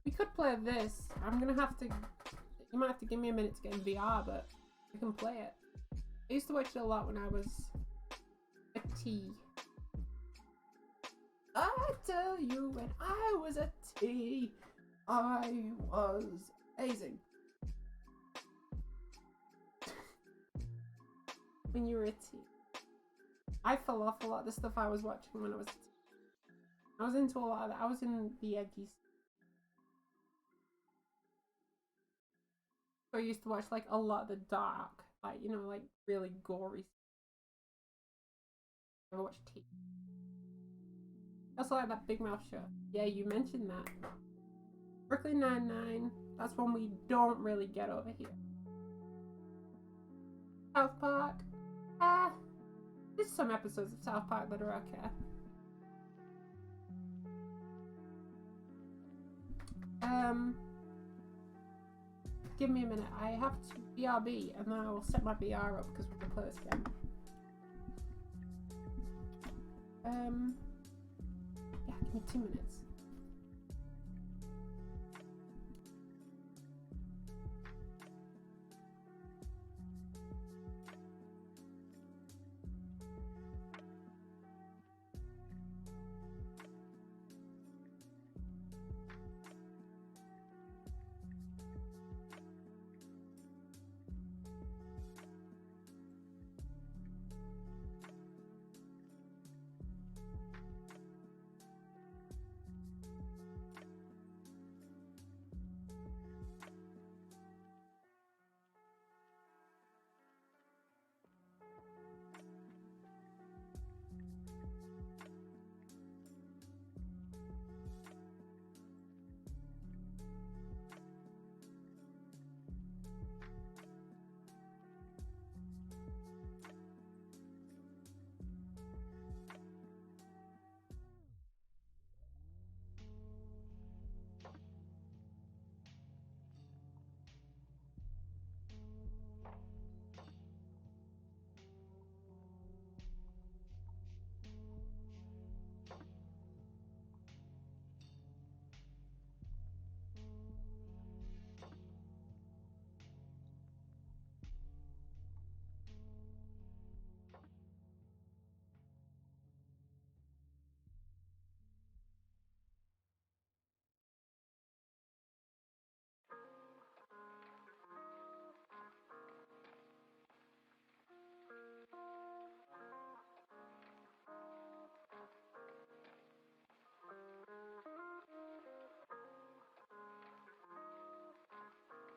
We could play this. I'm gonna have to... You might have to give me a minute to get in VR, but we can play it. I used to watch it a lot when I was a teen. tell you when I was a T, I was amazing. When you were a T. I fell off a lot of the stuff I was watching when I was a T. I was into a lot of that. I was in the edgy stuff. So I used to watch like a lot of the dark, like, you know, like really gory stuff. Never watched T. I also like that Big Mouth show. Yeah, you mentioned that. Brooklyn Nine-Nine. That's one we don't really get over here. South Park. There's some episodes of South Park that are okay. Give me a minute. I have to BRB and then I will set my BR up because we can play this again. Yeah, give me 2 minutes.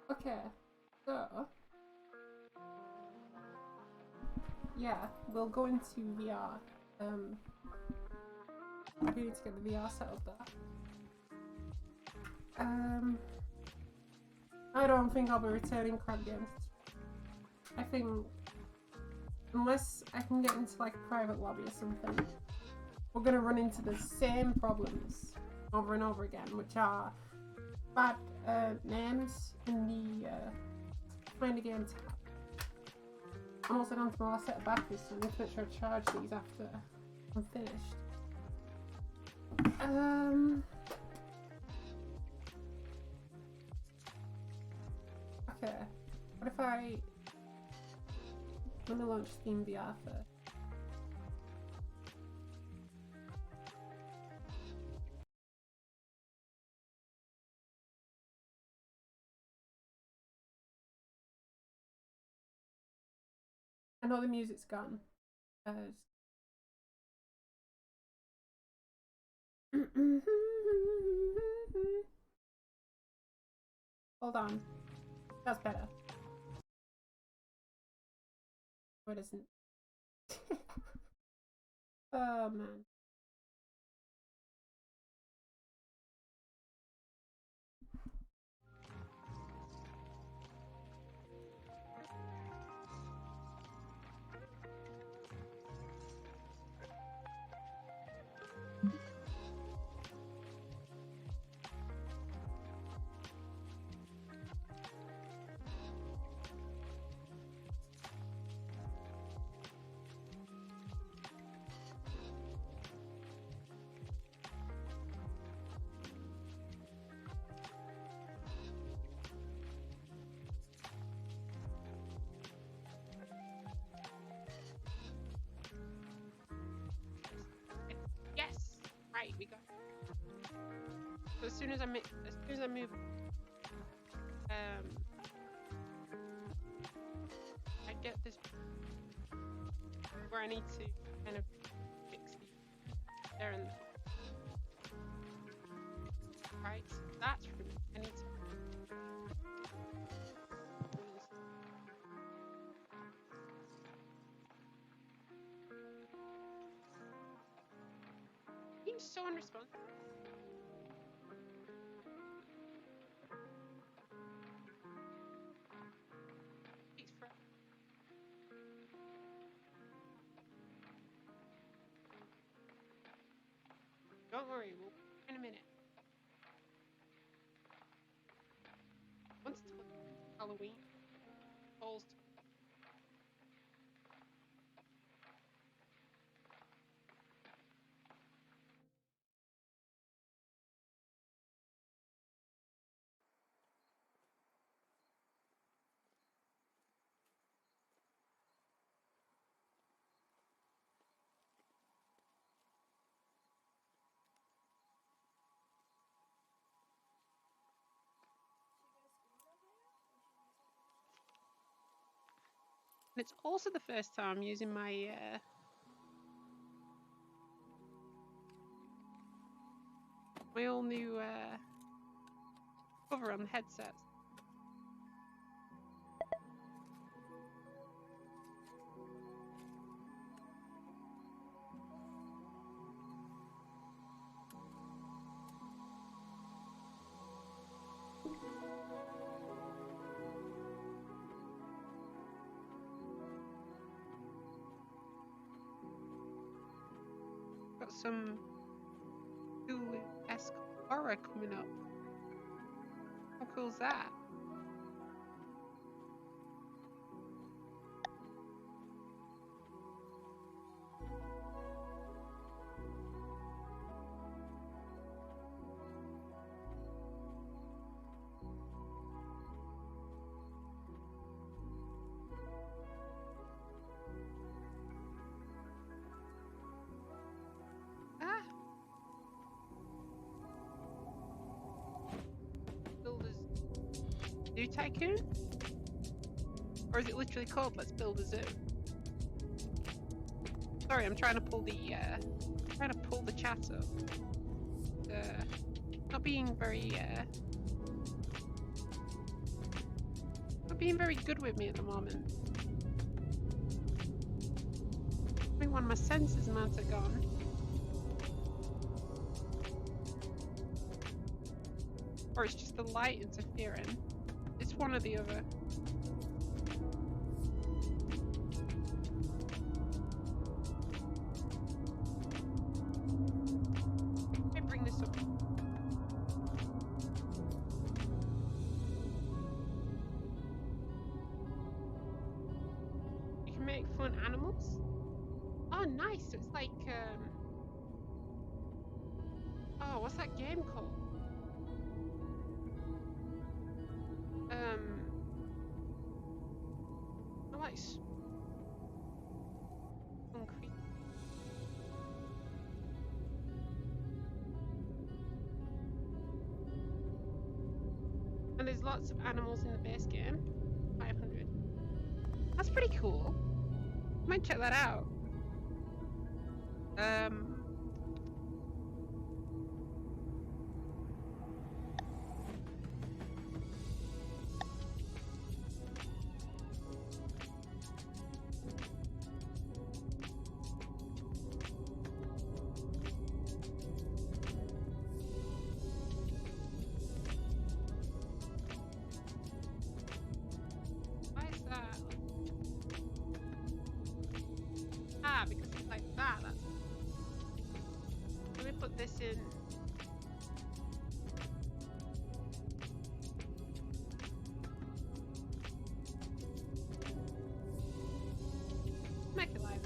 Okay, so yeah, we'll go into VR. I do need to get the VR set up there. I don't think I'll be returning crab games. I think unless I can get into like a private lobby or something, we're gonna run into the same problems over and over again, which are bad names in the find a game tab. I'm also down to my last set of batteries, so I'm going to make sure I charge these after I'm finished. Okay, what if I'm going to launch Steam VR first. I know the music's gone. Hold on. That's better. Oh, it isn't. Oh, man. we got. So as soon as I move, I get this where I need to kind of fix the there and right. So that's from I need to. Being so unresponsive. Takes forever. Don't worry, we'll in a minute. Once it's Halloween, falls. And it's also the first time I'm using my my all new cover on the headset. Got some Cthulhu-esque horror coming up. How cool's that? Ah! Builders Zoo Tycoon? Or is it literally called Let's Build a Zoo? Sorry, I'm trying to pull the chat up. Not being very good with me at the moment. I think one of my senses might have gone. Or it's just the light interfering. It's one or the other. Let me bring this up. You can make fun animals? Oh, nice. So it's like, oh, what's that game called? I like concrete. And there's lots of animals in the base game. 500. That's pretty cool. Might check that out. Why is that? Ah, because it's like that. That's... Let me put this in. Make it live.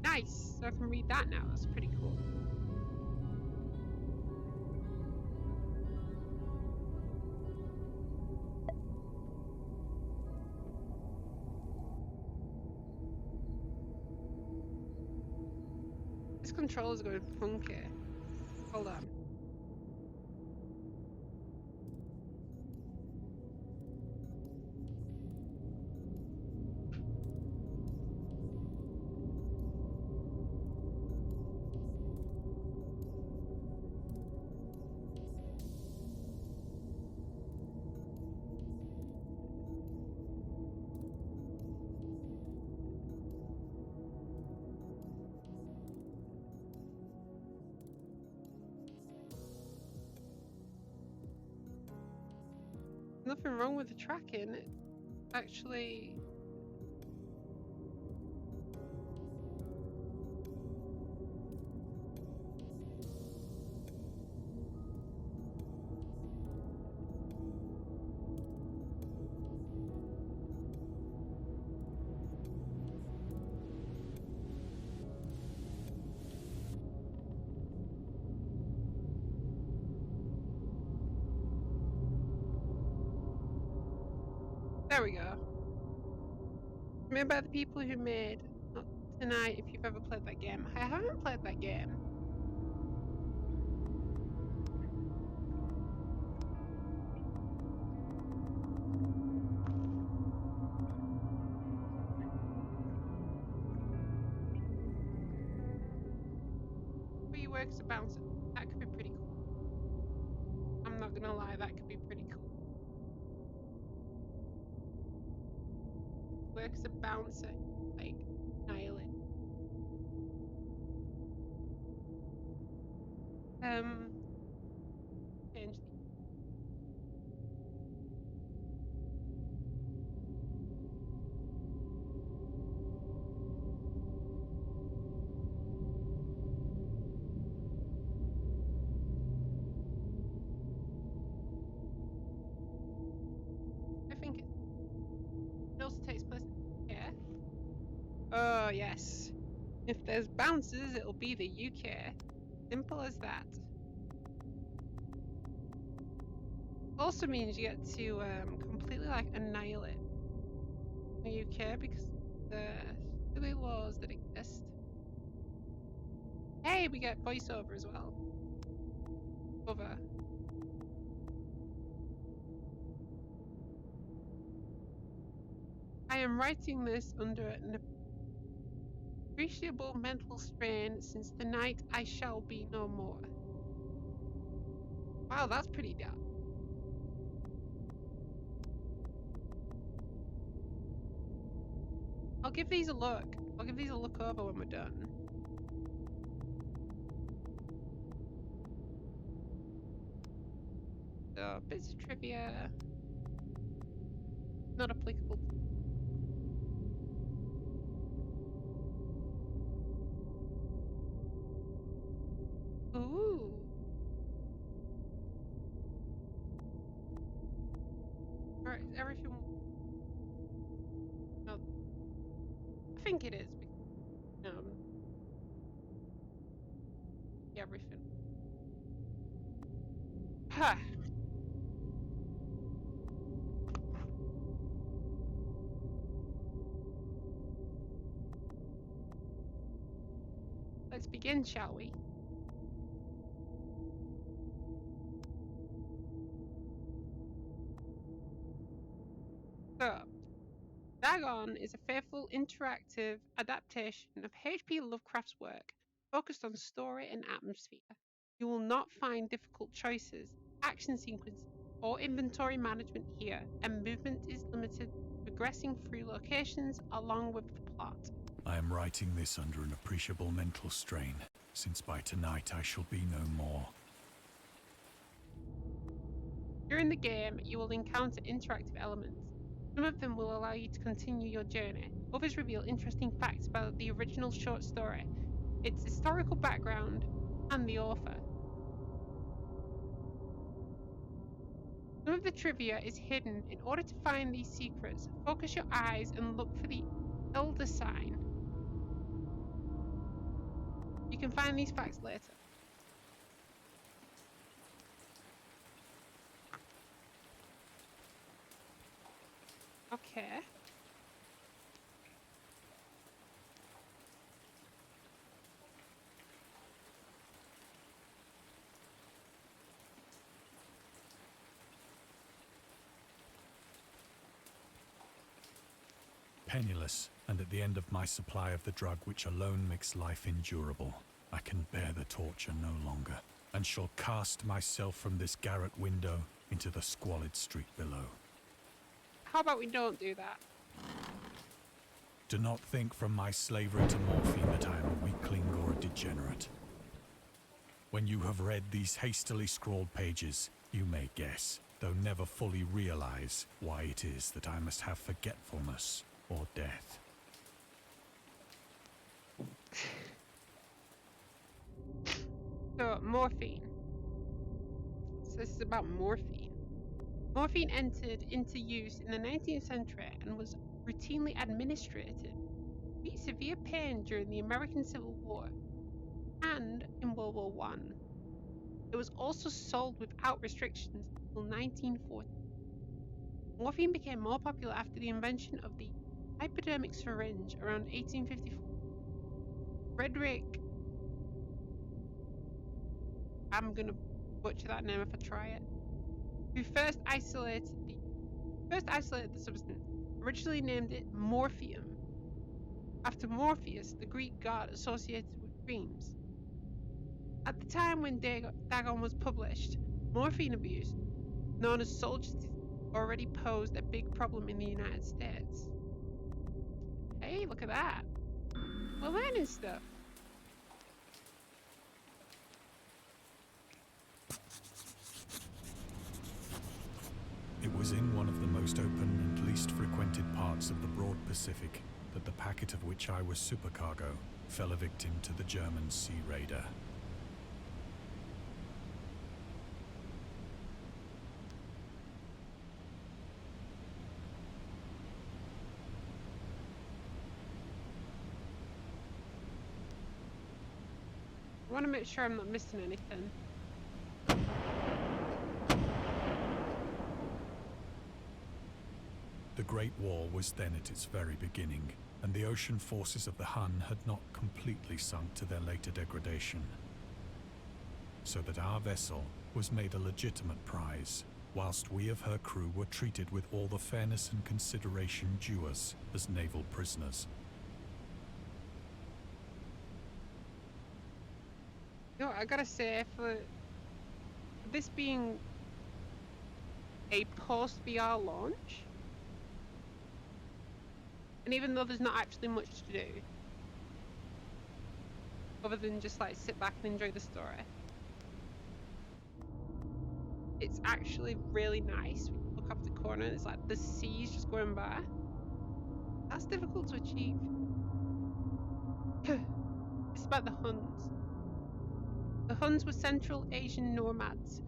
Nice. So I can read that now. That's pretty cool. This controller's going funky. Hold on. Nothing wrong with the tracking. It actually. There we go. Made by the people who made Not Tonight, if you've ever played that game. I haven't played that game. Where you work as a bouncer. That could be pretty cool. I'm not gonna lie, that could be pretty cool. Work as a bouncer, like, annihilate. Change the I think it also takes place here. Oh, yes. If there's bouncers, it'll be the UK. Simple as that. Also means you get to completely like annihilate the UK because the silly laws that exist. Hey, we get voiceover as well. Over. I am writing this under an appreciable mental strain since the night I shall be no more. Wow, that's pretty dark. I'll give these a look. I'll give these a look over when we're done. So, bits of trivia. Not applicable. Ooh. Alright, everything. No. I think it is. Everything. Ha! Let's begin, shall we? So, Dagon is a faithful, interactive adaptation of H.P. Lovecraft's work, focused on story and atmosphere. You will not find difficult choices, action sequences, or inventory management here, and movement is limited, progressing through locations along with the plot. I am writing this under an appreciable mental strain, since by tonight I shall be no more. During the game, you will encounter interactive elements. Some of them will allow you to continue your journey. Others reveal interesting facts about the original short story, its historical background, and the author. Some of the trivia is hidden. In order to find these secrets, focus your eyes and look for the Elder sign. You can find these facts later. Okay. Penniless, and at the end of my supply of the drug which alone makes life endurable, I can bear the torture no longer, and shall cast myself from this garret window into the squalid street below. How about we don't do that? Do not think from my slavery to morphine that I am a weakling or a degenerate. When you have read these hastily scrawled pages, you may guess, though never fully realize, why it is that I must have forgetfulness or death. So, morphine. So this is about morphine. Morphine entered into use in the 19th century and was routinely administered to treat severe pain during the American Civil War and in World War One. It was also sold without restrictions until 1940. Morphine became more popular after the invention of the hypodermic syringe around 1854. Frederick, I'm gonna butcher that name if I try it, who first isolated the substance, originally named it morphium, after Morpheus, the Greek god associated with dreams. At the time when Dagon was published, morphine abuse, known as soldiers' disease, already posed a big problem in the United States. Hey, look at that. We're learning stuff. It was in one of the most open and least frequented parts of the broad Pacific that the packet of which I was supercargo fell a victim to the German sea raider. I want to make sure I'm not missing anything. The Great War was then at its very beginning, and the ocean forces of the Hun had not completely sunk to their later degradation. So that our vessel was made a legitimate prize, whilst we of her crew were treated with all the fairness and consideration due us as naval prisoners. You know, I gotta say, for this being a post-VR launch, and even though there's not actually much to do, other than just like sit back and enjoy the story, it's actually really nice. When you look up the corner, it's like the seas just going by. That's difficult to achieve. It's about the Huns. The Huns were Central Asian nomads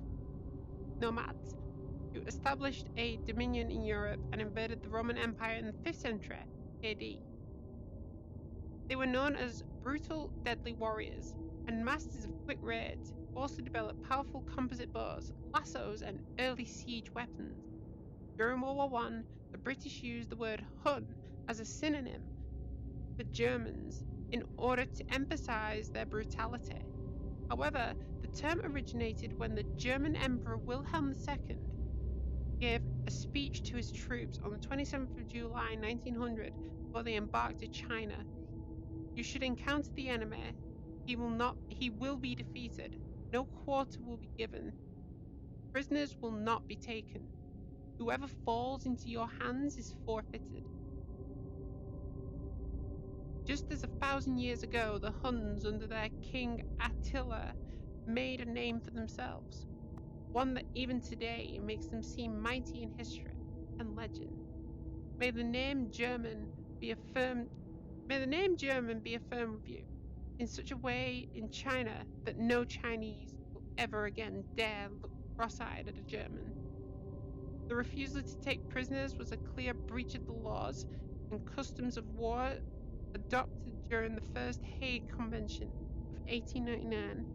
who established a dominion in Europe and invaded the Roman Empire in the 5th century AD. They were known as brutal, deadly warriors and masters of quick raids, who also developed powerful composite bows, lassos, and early siege weapons. During World War I, the British used the word Hun as a synonym for Germans in order to emphasize their brutality. However, the term originated when the German Emperor Wilhelm II gave a speech to his troops on the 27th of July 1900 before they embarked to China. You should encounter the enemy. He will be defeated. No quarter will be given. Prisoners will not be taken. Whoever falls into your hands is forfeited. Just as 1,000 years ago, the Huns, under their king Attila, made a name for themselves, one that even today makes them seem mighty in history and legend. May the name German be affirmed with you in such a way in China that no Chinese will ever again dare look cross-eyed at a German. The refusal to take prisoners was a clear breach of the laws and customs of war adopted during the First Hague Convention of 1899.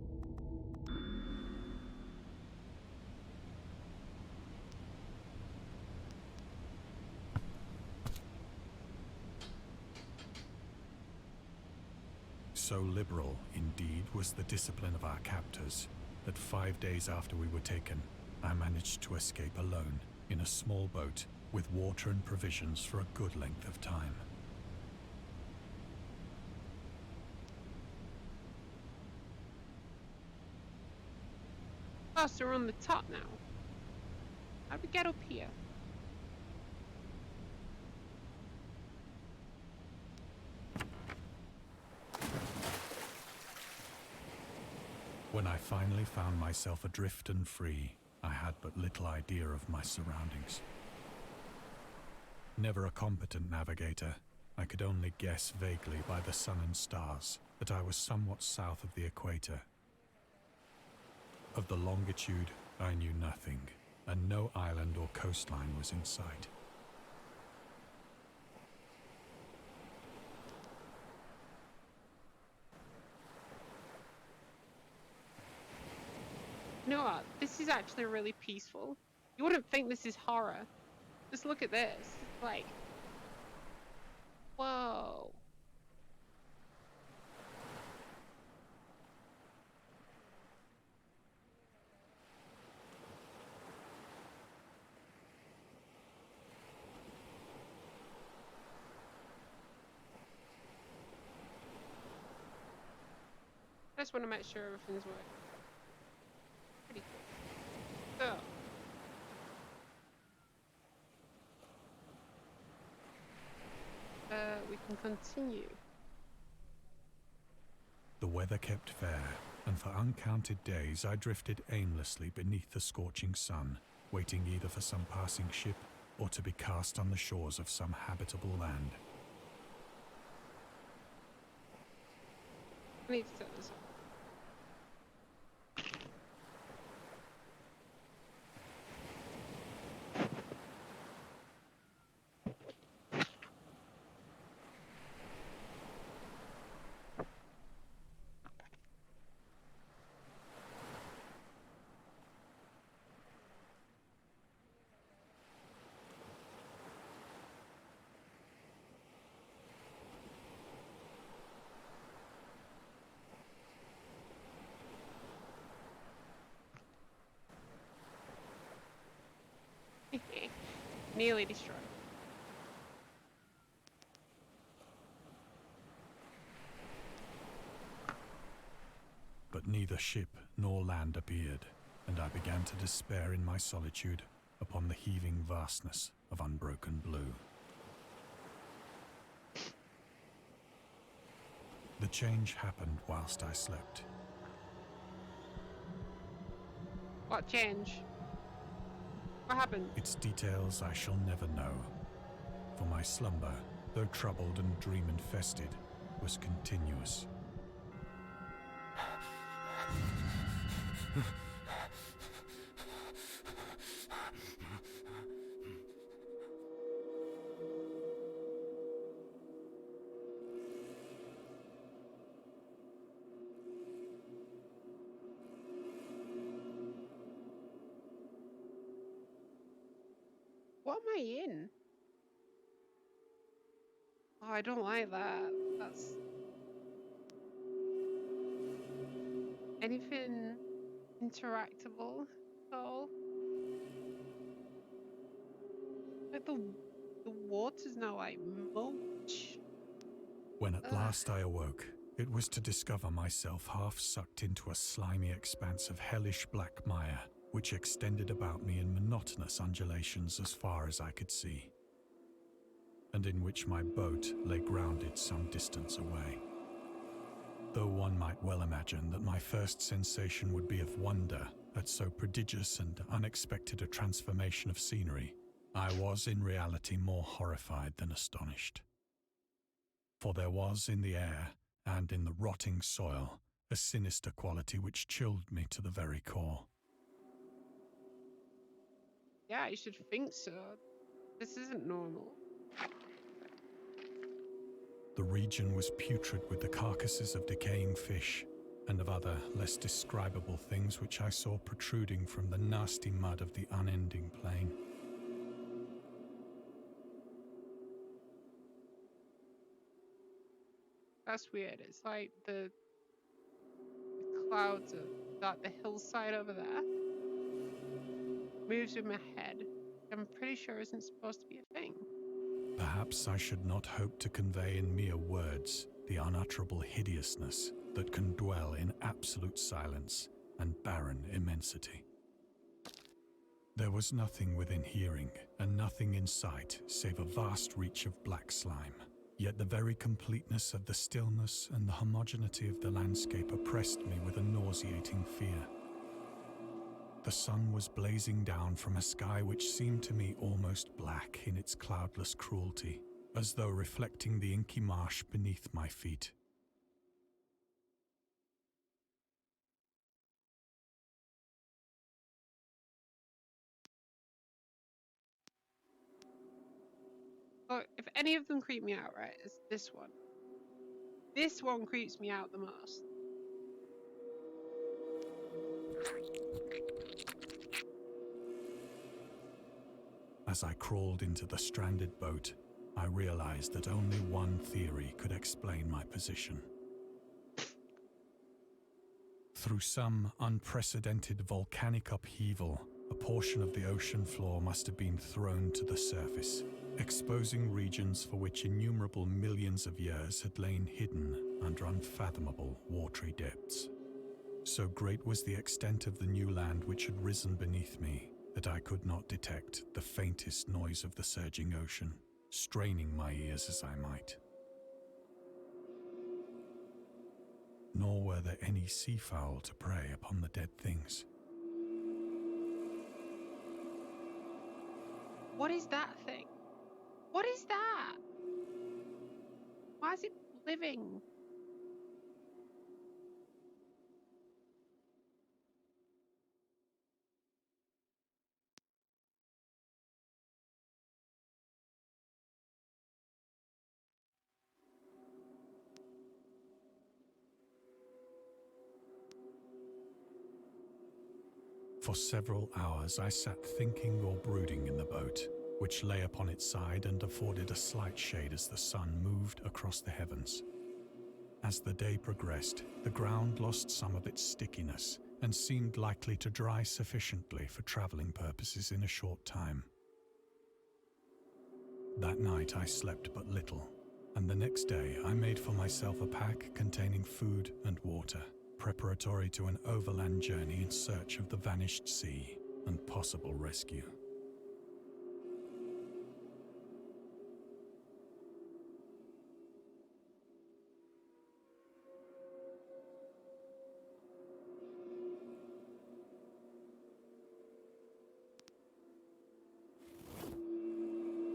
So liberal, indeed, was the discipline of our captors, that 5 days after we were taken, I managed to escape alone in a small boat with water and provisions for a good length of time. Oh, so we're on the top now. How'd we get up here? When I finally found myself adrift and free, I had but little idea of my surroundings. Never a competent navigator, I could only guess vaguely by the sun and stars that I was somewhat south of the equator. Of the longitude, I knew nothing, and no island or coastline was in sight. You know what? This is actually really peaceful. You wouldn't think this is horror. Just look at this. It's like, whoa. I just want to make sure everything's working. Pretty cool. So, we can continue. The weather kept fair, and for uncounted days I drifted aimlessly beneath the scorching sun, waiting either for some passing ship or to be cast on the shores of some habitable land. I need to set this up. Nearly destroyed. But neither ship nor land appeared, and I began to despair in my solitude upon the heaving vastness of unbroken blue. The change happened whilst I slept. What change? What happened? Its details I shall never know, for my slumber, though troubled and dream-infested, was continuous. What am I in? Oh, I don't like that. That's... Anything interactable at all? Like the water's now like mulch. When at last I awoke, it was to discover myself half sucked into a slimy expanse of hellish black mire, which extended about me in monotonous undulations as far as I could see, and in which my boat lay grounded some distance away. Though one might well imagine that my first sensation would be of wonder at so prodigious and unexpected a transformation of scenery, I was in reality more horrified than astonished. For there was in the air and in the rotting soil a sinister quality which chilled me to the very core. Yeah, you should think so. This isn't normal. The region was putrid with the carcasses of decaying fish, and of other, less describable things which I saw protruding from the nasty mud of the unending plain. That's weird. It's like the clouds of that the hillside over there moves with my head. I'm pretty sure isn't supposed to be a thing. Perhaps I should not hope to convey in mere words the unutterable hideousness that can dwell in absolute silence and barren immensity. There was nothing within hearing and nothing in sight save a vast reach of black slime. Yet the very completeness of the stillness and the homogeneity of the landscape oppressed me with a nauseating fear. The sun was blazing down from a sky which seemed to me almost black in its cloudless cruelty, as though reflecting the inky marsh beneath my feet. But if any of them creep me out, right, it's this one. This one creeps me out the most. As I crawled into the stranded boat, I realized that only one theory could explain my position. Through some unprecedented volcanic upheaval, a portion of the ocean floor must have been thrown to the surface, exposing regions for which innumerable millions of years had lain hidden under unfathomable watery depths. So great was the extent of the new land which had risen beneath me that I could not detect the faintest noise of the surging ocean, straining my ears as I might. Nor were there any seafowl to prey upon the dead things. What is that thing? What is that? Why is it living? For several hours I sat thinking or brooding in the boat, which lay upon its side and afforded a slight shade as the sun moved across the heavens. As the day progressed, the ground lost some of its stickiness and seemed likely to dry sufficiently for traveling purposes in a short time. That night I slept but little, and the next day I made for myself a pack containing food and water, preparatory to an overland journey in search of the vanished sea and possible rescue.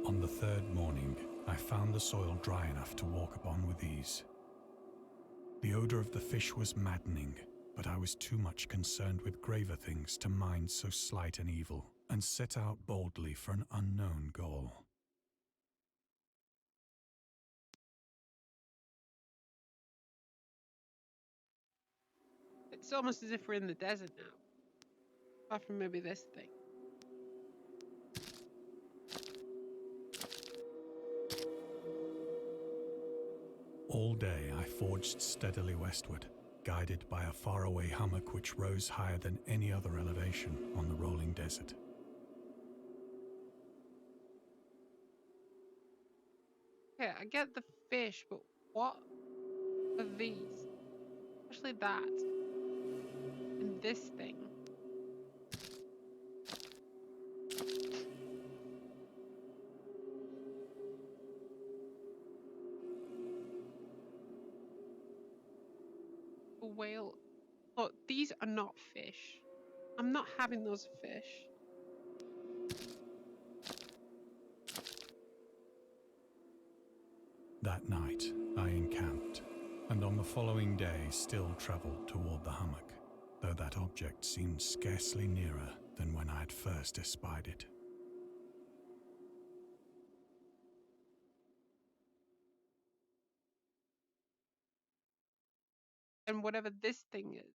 On the third morning, I found the soil dry enough to walk upon with ease. The odor of the fish was maddening, but I was too much concerned with graver things to mind so slight an evil, and set out boldly for an unknown goal. It's almost as if we're in the desert now. Apart from maybe this thing. All day I forged steadily westward, guided by a faraway hummock which rose higher than any other elevation on the rolling desert. Okay, I get the fish, but what are these? Especially that. And this thing. A whale. Look, these are not fish. I'm not having those fish. That night I encamped, and on the following day still travelled toward the hummock, though that object seemed scarcely nearer than when I had first espied it. than whatever this thing is.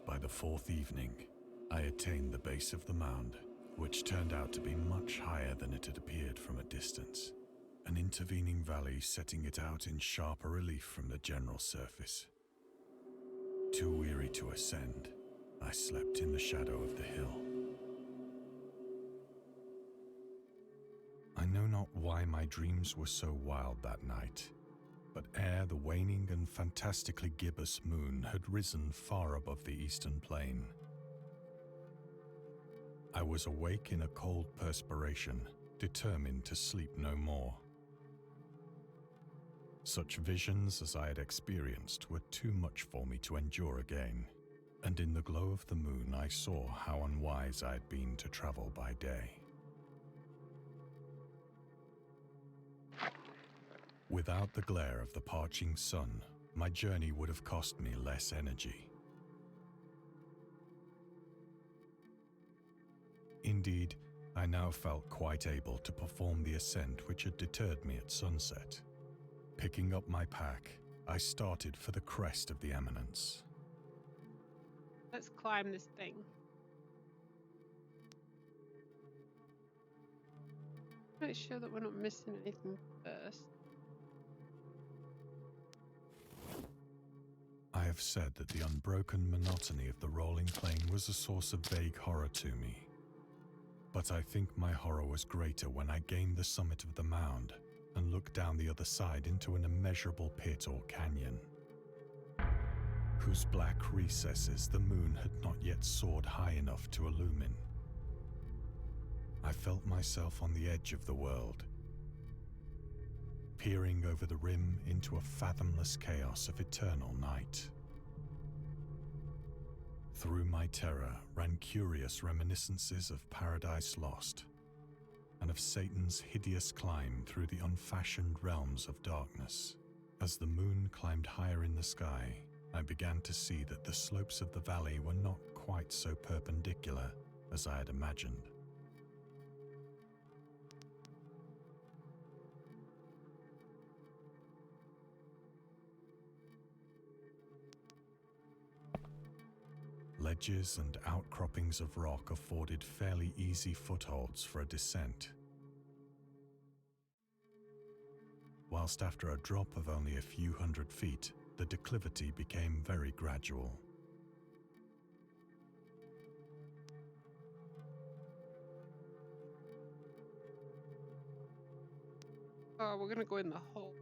By the fourth evening, I attained the base of the mound, which turned out to be much higher than it had appeared from a distance, an intervening valley setting it out in sharper relief from the general surface. Too weary to ascend, I slept in the shadow of the hill. I know not why my dreams were so wild that night, but ere the waning and fantastically gibbous moon had risen far above the eastern plain, I was awake in a cold perspiration, determined to sleep no more. Such visions as I had experienced were too much for me to endure again, and in the glow of the moon I saw how unwise I had been to travel by day. Without the glare of the parching sun, my journey would have cost me less energy. Indeed, I now felt quite able to perform the ascent which had deterred me at sunset. Picking up my pack, I started for the crest of the eminence. Let's climb this thing. Make sure that we're not missing anything first. I have said that the unbroken monotony of the rolling plain was a source of vague horror to me. But I think my horror was greater when I gained the summit of the mound and looked down the other side into an immeasurable pit or canyon, whose black recesses the moon had not yet soared high enough to illumine. I felt myself on the edge of the world, peering over the rim into a fathomless chaos of eternal night. Through my terror ran curious reminiscences of Paradise Lost, and of Satan's hideous climb through the unfashioned realms of darkness. As the moon climbed higher in the sky, I began to see that the slopes of the valley were not quite so perpendicular as I had imagined. Ledges and outcroppings of rock afforded fairly easy footholds for a descent, whilst after a drop of only a few hundred feet, the declivity became very gradual. Oh, we're gonna go in the hole.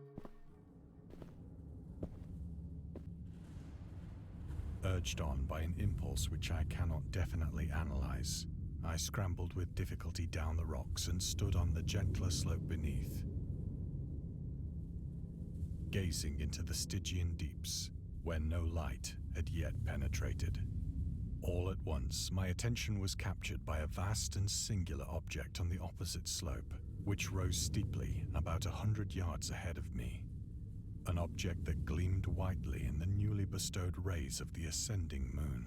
Urged on by an impulse which I cannot definitely analyze, I scrambled with difficulty down the rocks and stood on the gentler slope beneath, gazing into the Stygian deeps, where no light had yet penetrated. All at once, my attention was captured by a vast and singular object on the opposite slope, which rose steeply about 100 yards ahead of me. An object that gleamed whitely in the newly bestowed rays of the ascending moon.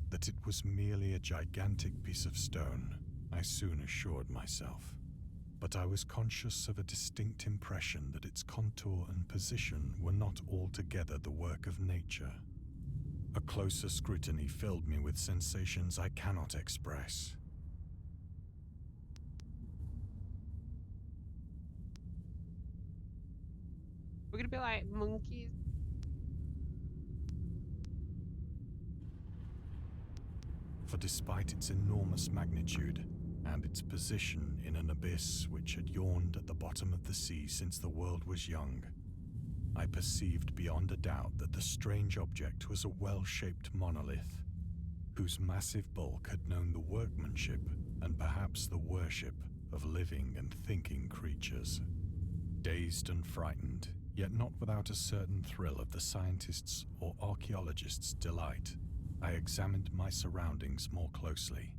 That it was merely a gigantic piece of stone, I soon assured myself, but I was conscious of a distinct impression that its contour and position were not altogether the work of nature. A closer scrutiny filled me with sensations I cannot express. We're gonna be like monkeys. For despite its enormous magnitude and its position in an abyss which had yawned at the bottom of the sea since the world was young, I perceived beyond a doubt that the strange object was a well-shaped monolith, whose massive bulk had known the workmanship and perhaps the worship of living and thinking creatures. Dazed and frightened, yet not without a certain thrill of the scientist's or archaeologist's delight, I examined my surroundings more closely.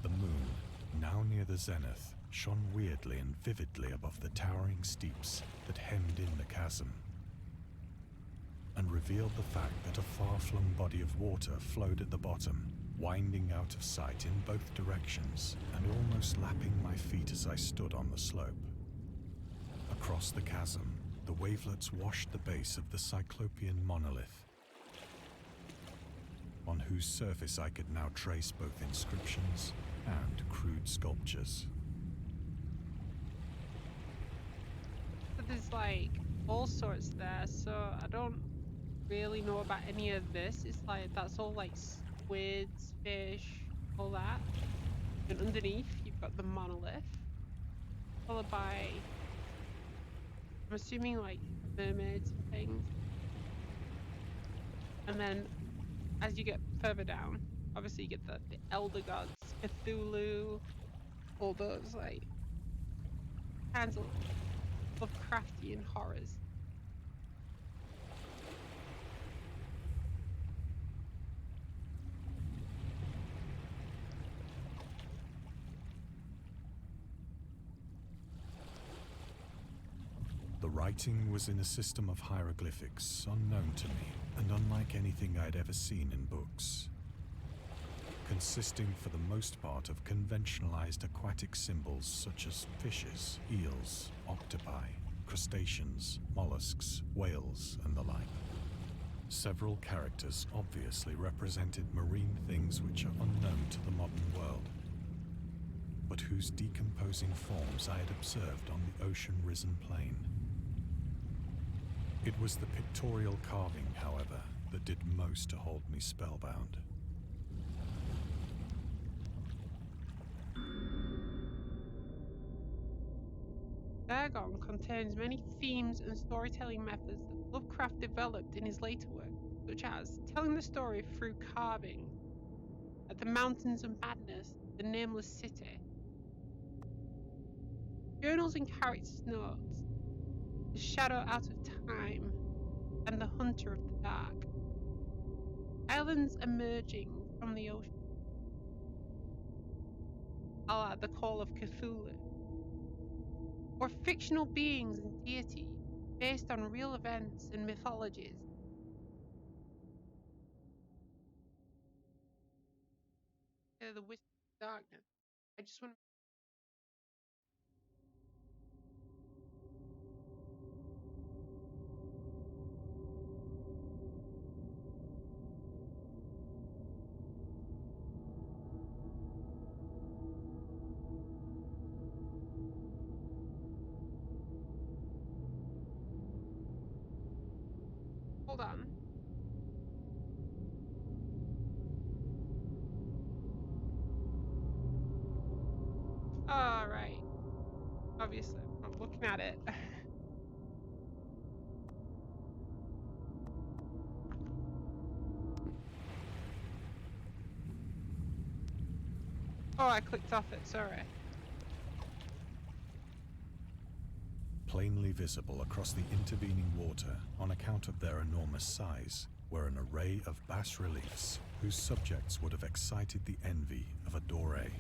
The moon, now near the zenith, shone weirdly and vividly above the towering steeps that hemmed in the chasm, and revealed the fact that a far-flung body of water flowed at the bottom, winding out of sight in both directions and almost lapping my feet as I stood on the slope. Across the chasm, the wavelets washed the base of the Cyclopean monolith, on whose surface I could now trace both inscriptions and crude sculptures. So there's like all sorts there, so I don't really know about any of this. It's like that's all like squids, fish, all that. And underneath you've got the monolith, followed by, I'm assuming, like mermaids and things. And then as you get further down, obviously you get the elder gods, Cthulhu, all those like kinds of Lovecraftian horrors. The writing was in a system of hieroglyphics unknown to me and unlike anything I'd ever seen in books, consisting for the most part of conventionalized aquatic symbols such as fishes, eels, octopi, crustaceans, mollusks, whales, and the like. Several characters obviously represented marine things which are unknown to the modern world, but whose decomposing forms I had observed on the ocean-risen plain. It was the pictorial carving, however, that did most to hold me spellbound. Dagon contains many themes and storytelling methods that Lovecraft developed in his later work, such as telling the story through carving, like the Mountains of Madness, the Nameless City, journals and characters' notes, the Shadow Out of Time, and the Hunter of the Dark, islands emerging from the ocean, a la the Call of Cthulhu, or fictional beings and deities based on real events and mythologies. The Whisper of Darkness. I just want to. Hold on. All right. Obviously, I'm not looking at it. Oh, I clicked off it. Sorry. Plainly visible across the intervening water, on account of their enormous size, were an array of bas-reliefs whose subjects would have excited the envy of a Doré.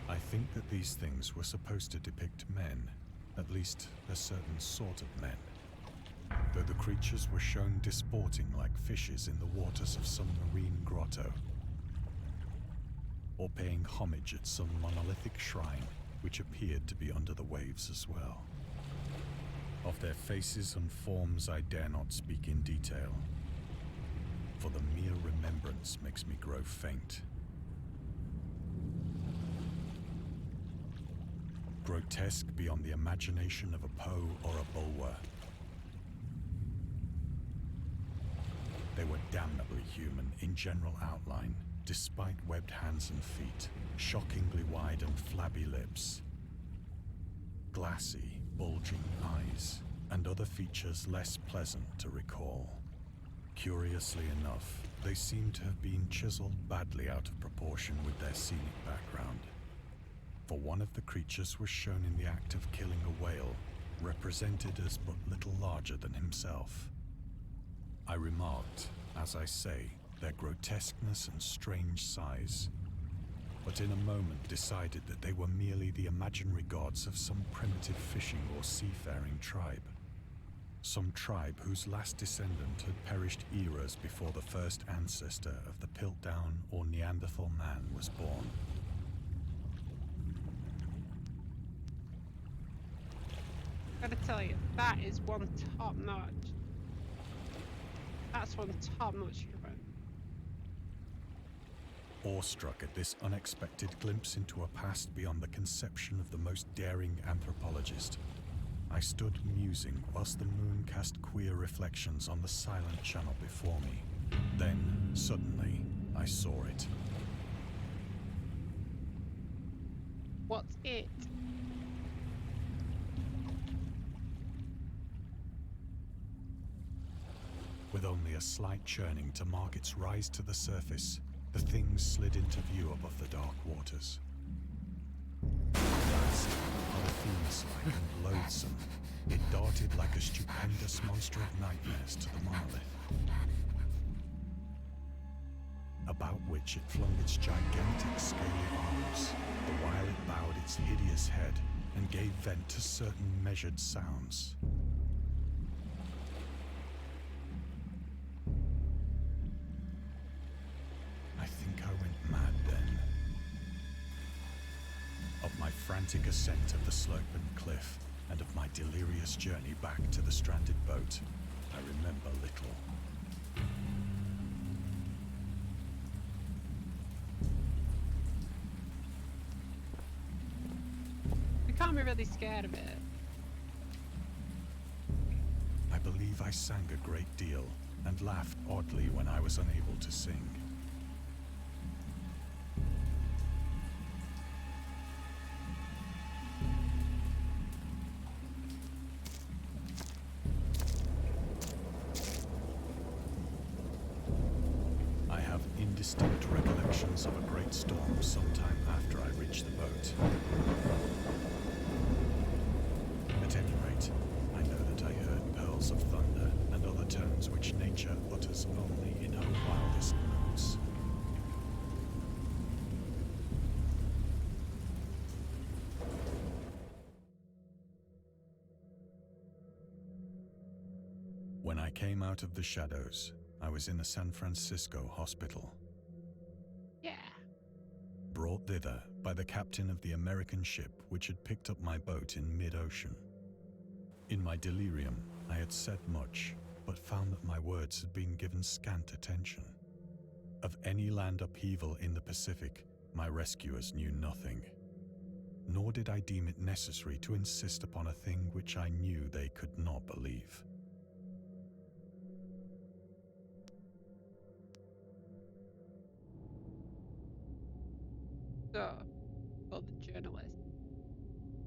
I think that these things were supposed to depict men, at least a certain sort of men, though the creatures were shown disporting like fishes in the waters of some marine grotto, or paying homage at some monolithic shrine which appeared to be under the waves as well. Of their faces and forms I dare not speak in detail, for the mere remembrance makes me grow faint. Grotesque beyond the imagination of a Poe or a Bulwer. They were damnably human in general outline, despite webbed hands and feet, shockingly wide and flabby lips, glassy, bulging eyes, and other features less pleasant to recall. Curiously enough, they seem to have been chiseled badly out of proportion with their scenic background. For one of the creatures was shown in the act of killing a whale, represented as but little larger than himself. I remarked, as I say, their grotesqueness and strange size, but in a moment decided that they were merely the imaginary gods of some primitive fishing or seafaring tribe. Some tribe whose last descendant had perished eras before the first ancestor of the Piltdown or Neanderthal man was born. Gotta tell you, that is one top notch. That's one top notch human. Awestruck at this unexpected glimpse into a past beyond the conception of the most daring anthropologist, I stood musing whilst the moon cast queer reflections on the silent channel before me. Then, suddenly, I saw it. What's it? With only a slight churning to mark its rise to the surface, the thing slid into view above the dark waters. Vast, polyphemus-like and loathsome, it darted like a stupendous monster of nightmares to the monolith, about which it flung its gigantic scaly arms, the while it bowed its hideous head and gave vent to certain measured sounds. I think I went mad then. Of my frantic ascent of the sloping cliff, and of my delirious journey back to the stranded boat, I remember little. We can't be really scared of it. I believe I sang a great deal, and laughed oddly when I was unable to sing. I have indistinct recollections of a great storm sometime after I reached the boat. At any rate, I know that I heard pearls of thunder and other tones which nature utters only in her wildest moods. When I came out of the shadows, I was in a San Francisco hospital, Yeah. brought thither by the captain of the American ship which had picked up my boat in mid-ocean. In my delirium, I had said much, but found that my words had been given scant attention. Of any land upheaval in the Pacific, my rescuers knew nothing. Nor did I deem it necessary to insist upon a thing which I knew they could not believe. So, called the journalist.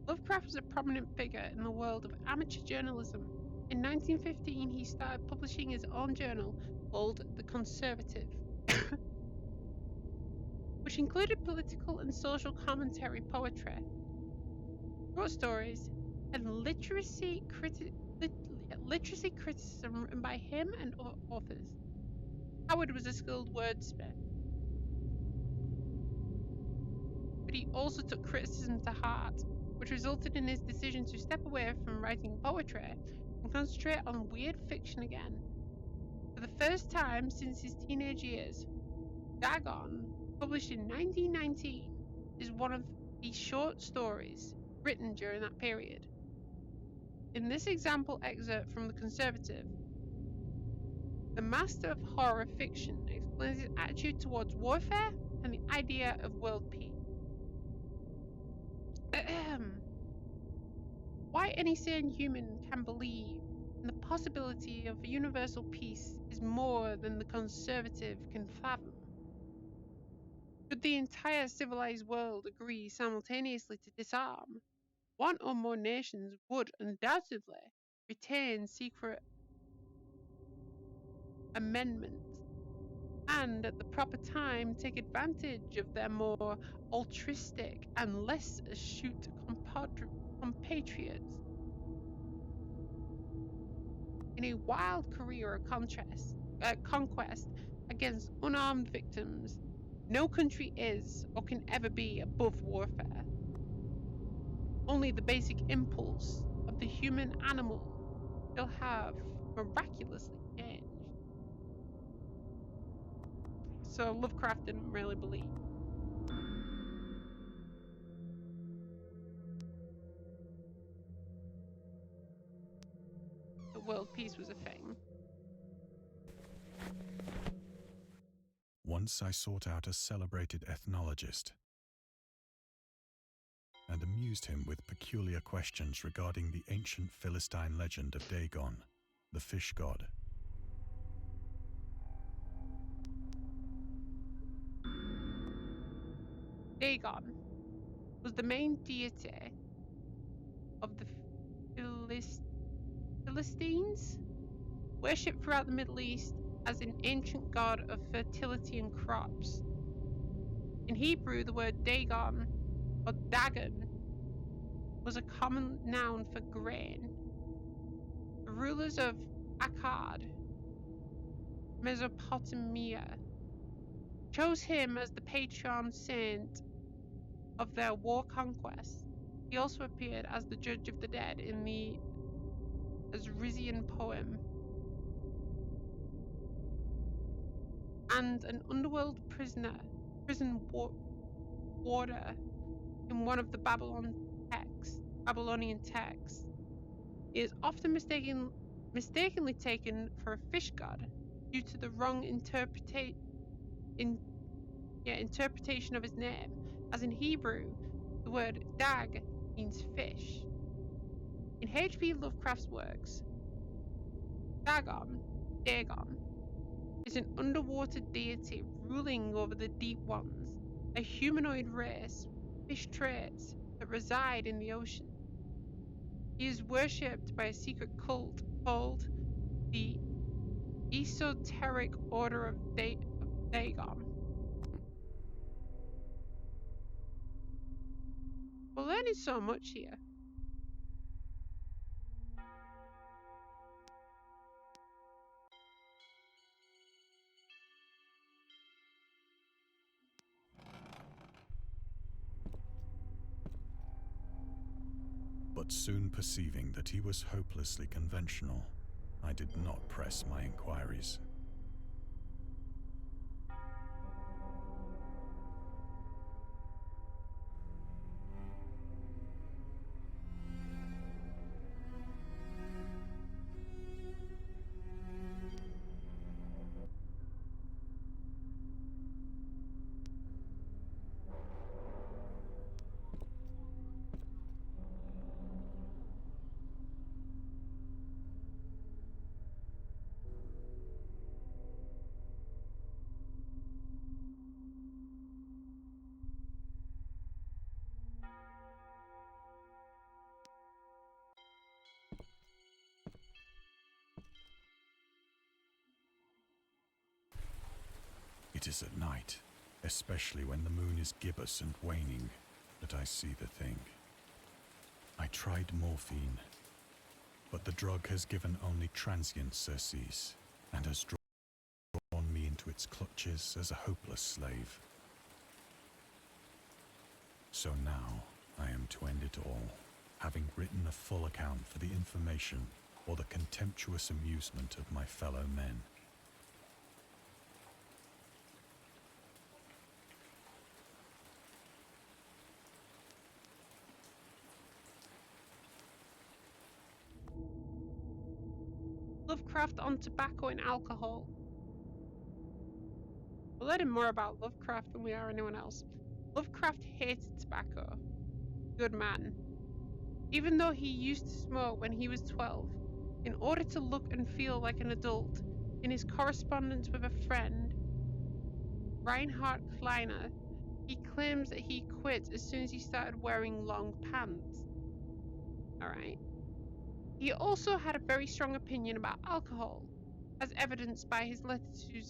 Lovecraft was a prominent figure in the world of amateur journalism. In 1915, he started publishing his own journal called The Conservative, which included political and social commentary, poetry, short stories, and literacy criticism written by him and other authors. Howard was a skilled wordsmith, but he also took criticism to heart, which resulted in his decision to step away from writing poetry and concentrate on weird fiction again. For the first time since his teenage years, Dagon, published in 1919, is one of the short stories written during that period. In this example excerpt from The Conservative, the master of horror fiction explains his attitude towards warfare and the idea of world peace. Why any sane human can believe in the possibility of universal peace is more than the conservative can fathom. Should the entire civilized world agree simultaneously to disarm, one or more nations would undoubtedly retain secret amendments, and at the proper time take advantage of their more altruistic and less astute compatriots. In a wild career of conquest against unarmed victims, no country is or can ever be above warfare. Only the basic impulse of the human animal shall have miraculously changed. So Lovecraft didn't really believe. That world peace was a thing. Once I sought out a celebrated ethnologist and amused him with peculiar questions regarding the ancient Philistine legend of Dagon, the fish god. Dagon was the main deity of the Philistines, worshipped throughout the Middle East as an ancient god of fertility and crops. In Hebrew, the word Dagon or Dagon was a common noun for grain. The rulers of Akkad, Mesopotamia, chose him as the patron saint of their war conquests. He also appeared as the judge of the dead in the Assyrian poem, and an underworld prison warder in one of the Babylonian texts. He is often mistakenly taken for a fish god due to the wrong interpretation of his name, as in Hebrew, the word dag means fish. In H.P. Lovecraft's works, Dagon is an underwater deity ruling over the deep ones, a humanoid race with fish traits that reside in the ocean. He is worshipped by a secret cult called the Esoteric Order of Dagon. We're learning so much here. But soon perceiving that he was hopelessly conventional, I did not press my inquiries. It is at night, especially when the moon is gibbous and waning, that I see the thing. I tried morphine, but the drug has given only transient surcease and has drawn me into its clutches as a hopeless slave. So now I am to end it all, having written a full account for the information or the contemptuous amusement of my fellow men. Lovecraft on tobacco and alcohol. We're learning more about Lovecraft than we are anyone else. Lovecraft hated tobacco. Good man. Even though he used to smoke when he was 12, in order to look and feel like an adult, in his correspondence with a friend, Reinhard Kleiner, he claims that he quit as soon as he started wearing long pants. Alright. He also had a very strong opinion about alcohol, as evidenced by his letter to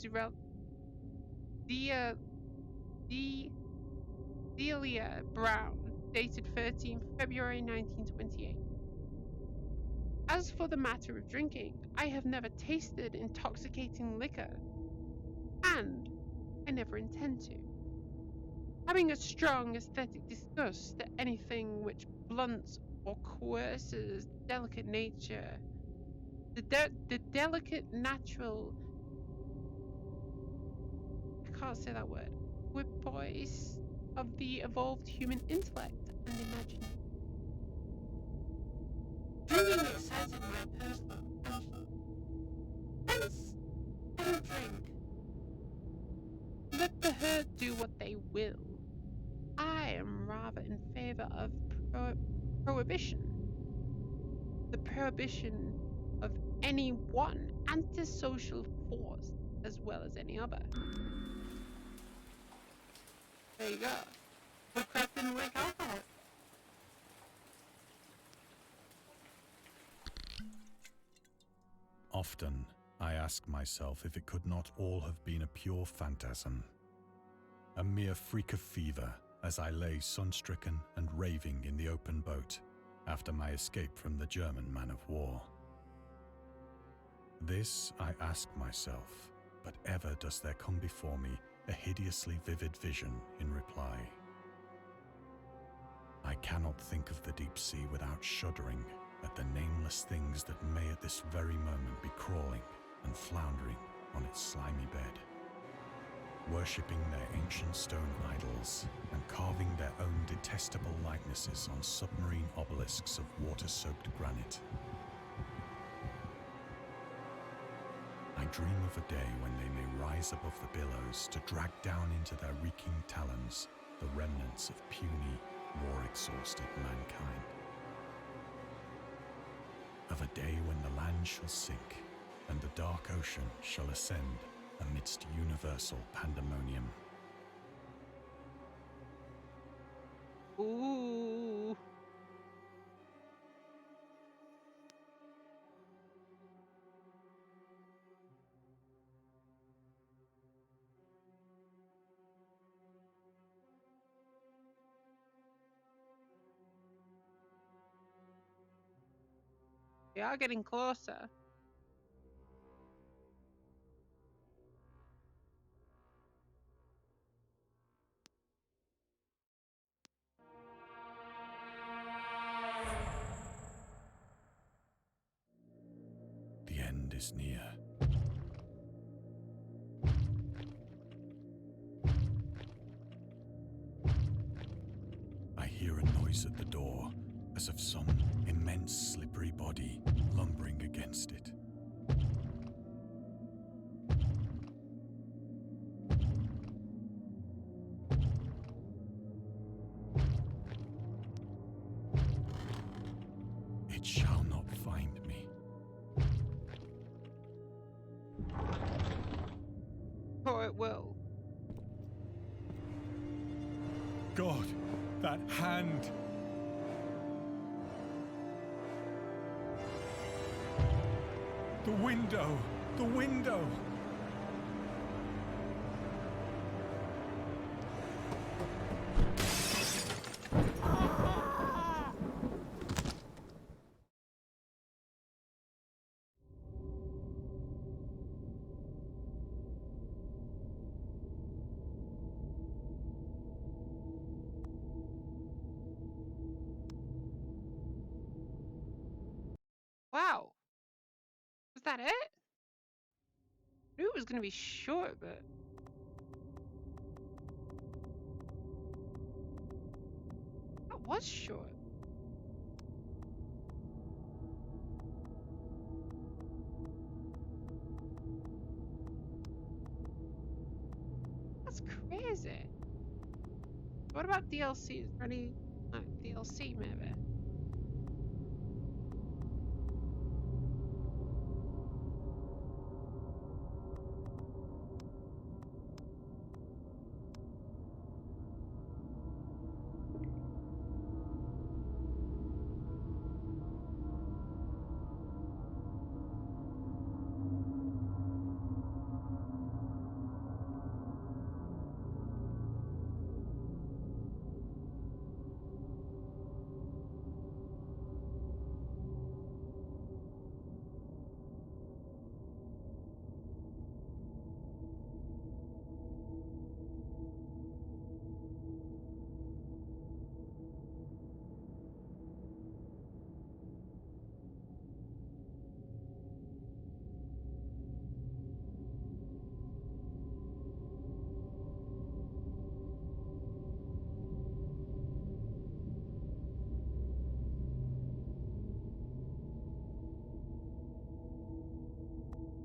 Delia Brown, dated 13th February 1928. As for the matter of drinking, I have never tasted intoxicating liquor, and I never intend to. Having a strong aesthetic disgust to anything which blunts or coerces delicate nature, the delicate natural, I can't say that word, equipoise of the evolved human intellect and imagination. Drinking excited my personal passion. Hence, I don't drink. Let the herd do what they will. I am rather in favor of prohibition. The prohibition of any one antisocial force as well as any other. There you go. Lovecraft didn't like alcohol. Often, I ask myself if it could not all have been a pure phantasm, a mere freak of fever as I lay sun-stricken and raving in the open boat after my escape from the German man-of-war. This I ask myself, but ever does there come before me a hideously vivid vision in reply. I cannot think of the deep sea without shuddering at the nameless things that may at this very moment be crawling and floundering on its slimy bed, worshipping their ancient stone idols and carving their own detestable likenesses on submarine obelisks of water-soaked granite. I dream of a day when they may rise above the billows to drag down into their reeking talons the remnants of puny, war-exhausted mankind. Of a day when the land shall sink and the dark ocean shall ascend amidst universal pandemonium. Ooh. We are getting closer. The end is near. I hear a noise at the door, as of some immense slippery body lumbering against it. It shall not find me. Or it will. God, that hand! The window! The window! Wow. Was that it? I knew it was going to be short, but... That was short. That's crazy. What about DLC? Is there any DLC maybe?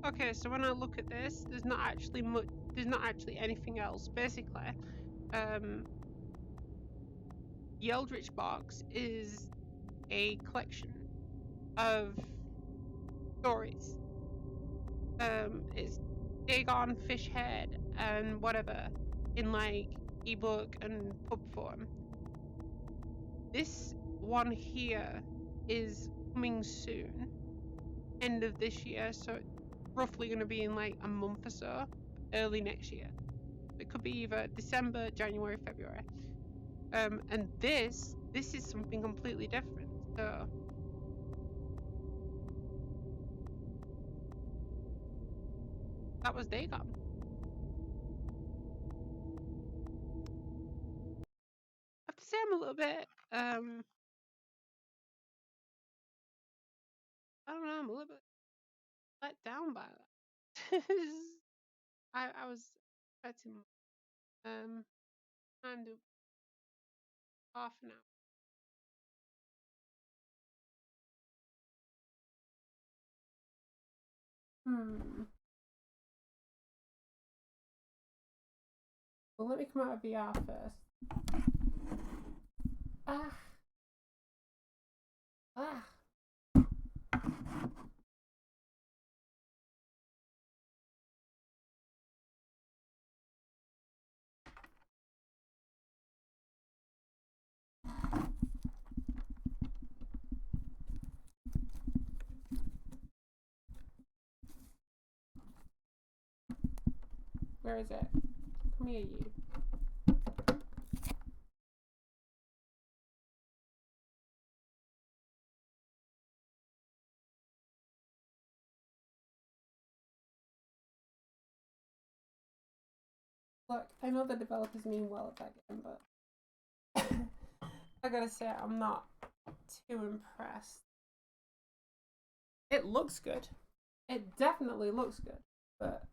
Okay, so when I look at this, there's not actually much. There's not actually anything else. Basically, the Eldritch Box is a collection of stories. It's Dagon, Fish Head, and whatever in like ebook and pub form. This one here is coming soon, end of this year, so it's roughly going to be in like a month or so, early next year. It could be either December, January, February. And this is something completely different. So that was Dagon. I have to say I'm a little bit I don't know, I'm a little bit let down by that. I was expecting time to half an hour. Well, let me come out of VR first. Where is it? Come here, you. Look, I know the developers mean well at that game, but I gotta say, I'm not too impressed. It looks good. It definitely looks good, but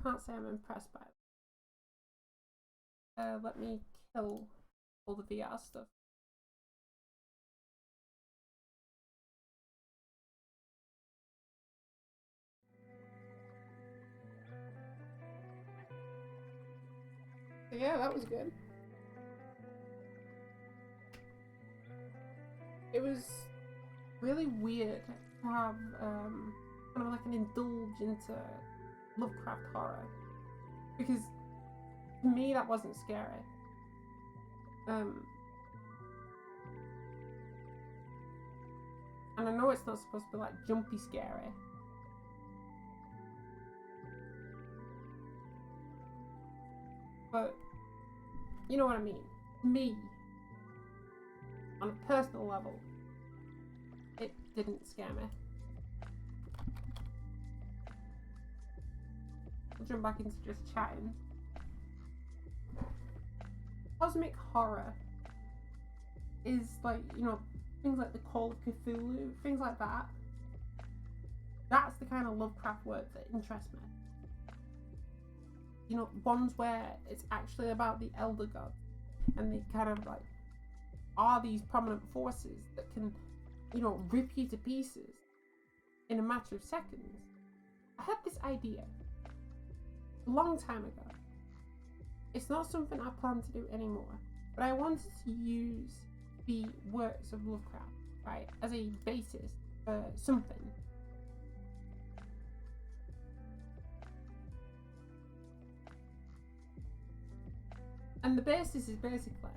can't say I'm impressed by it. Let me kill all the VR stuff. So yeah, that was good. It was really weird to have kind of like an indulge into Lovecraft horror, because to me that wasn't scary. And I know it's not supposed to be like jumpy scary, but you know what I mean. Me, on a personal level, it didn't scare me. I'll jump back into just chatting. Cosmic horror is like, you know, things like the Call of Cthulhu, things like that. That's the kind of Lovecraft work that interests me. You know, ones where it's actually about the elder gods, and they kind of like are these prominent forces that can, you know, rip you to pieces in a matter of seconds. I had this idea a long time ago. It's not something I plan to do anymore, but I wanted to use the works of Lovecraft, right, as a basis for something. And the basis is basically,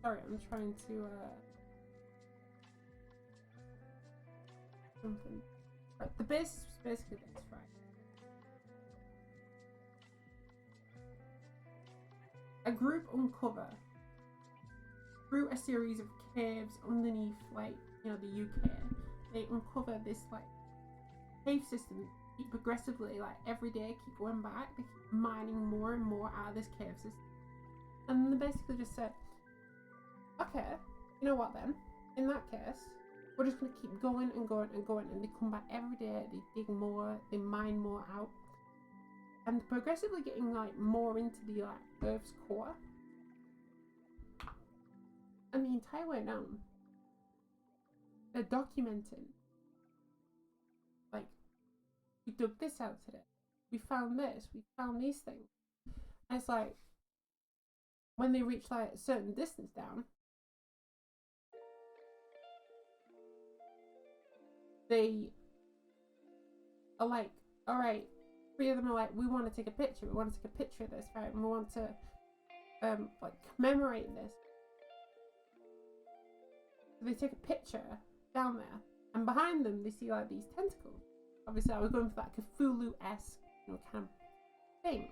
sorry, I'm trying to something. Right, the basis is basically this, right? A group uncover through a series of caves underneath, like, you know, the UK. They uncover this like cave system. Keep progressively, like every day, keep going back. They keep mining more and more out of this cave system, and they basically just said, okay, you know what then? In that case, we're just gonna keep going and going and going, and they come back every day. They dig more, they mine more out, and progressively getting like more into the like Earth's core. And the entire way down, they're documenting. Like, we dug this out today. We found this. We found these things. And it's like, when they reach like a certain distance down, they are like, all right, 3 of them are like, we want to take a picture. We want to take a picture of this, right? And we want to like commemorate this. So they take a picture down there, and behind them they see like these tentacles. Obviously, I was going for that Cthulhu-esque, kind of thing.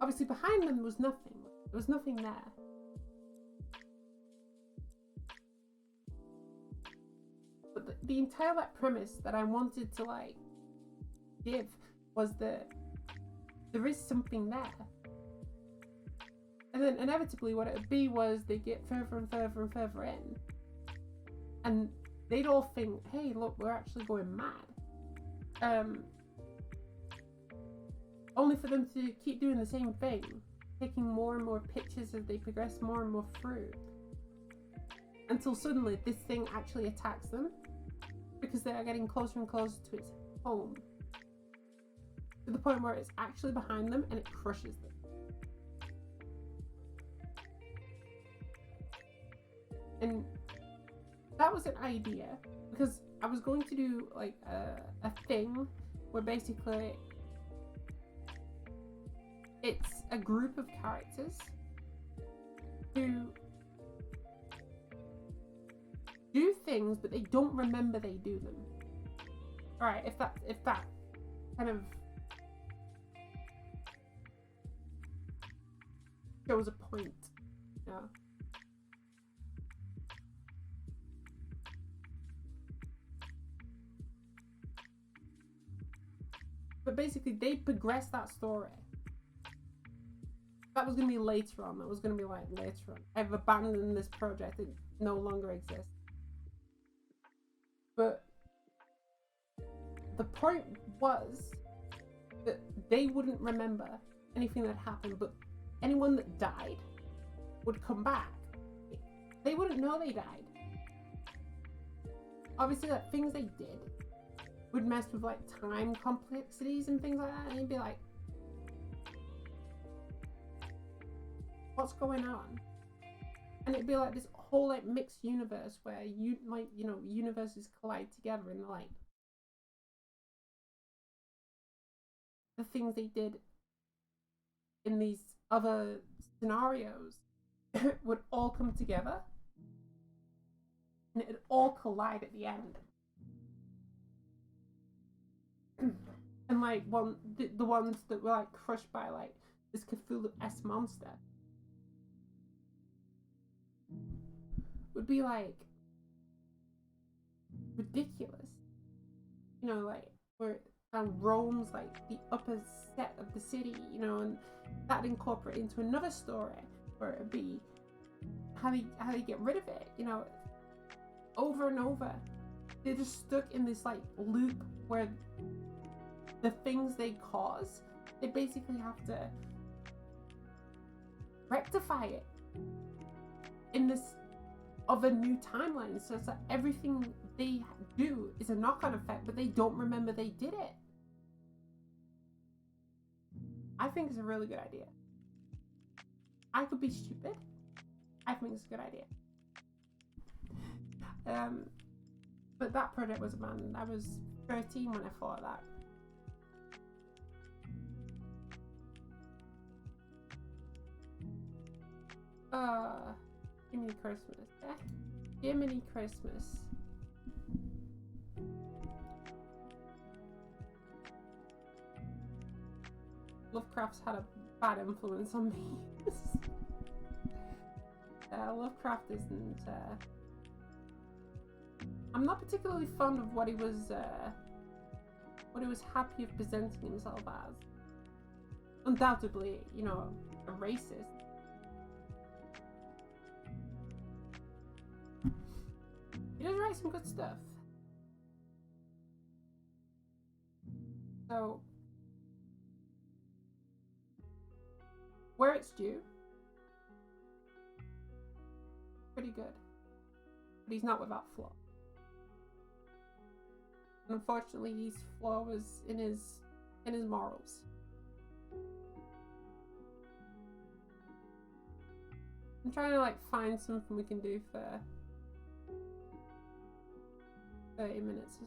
Obviously, behind them was nothing. There was nothing there. But the entire premise that I wanted to give was that there is something there. And then inevitably what it would be was they get further and further and further in. And they'd all think, hey, look, we're actually going mad. Only for them to keep doing the same thing, taking more and more pictures as they progress more and more through. Until suddenly this thing actually attacks them, because they are getting closer and closer to its home. To the point where it's actually behind them and it crushes them. And that was an idea, because I was going to do like a thing where basically it's a group of characters who do things but they don't remember they do them. Alright, if that kind of shows a point, yeah. But basically, they progress that story. That was going to be later on. That was going to be like later on. I've abandoned this project. It no longer exists. But the point was that they wouldn't remember anything that happened, but anyone that died would come back. They wouldn't know they died. Obviously, like, things they did would mess with like time complexities and things like that, and you'd be like, what's going on? And it'd be like this whole like mixed universe where universes collide together, and like the things they did in these other scenarios would all come together and it'd all collide at the end. And like the ones that were like crushed by like this Cthulhu-esque monster would be like ridiculous, like where it roams like the upper set of the city, and that'd incorporate into another story where it'd be how they get rid of it, over and over. They're just stuck in this like loop where the things they cause, they basically have to rectify it in this other new timeline. So it's like everything they do is a knock-on effect, but they don't remember they did it. I think it's a really good idea. I could be stupid. I think it's a good idea. But that project was abandoned. I was 13 when I thought of that. Jiminy Christmas. Jiminy Christmas. Lovecraft's had a bad influence on me. Lovecraft isn't. I'm not particularly fond of what he was happy of presenting himself as. Undoubtedly, a racist. He does write some good stuff. So, where it's due, pretty good. But he's not without flaw. And unfortunately, his flaw was in his morals. I'm trying to like find something we can do for 30 minutes.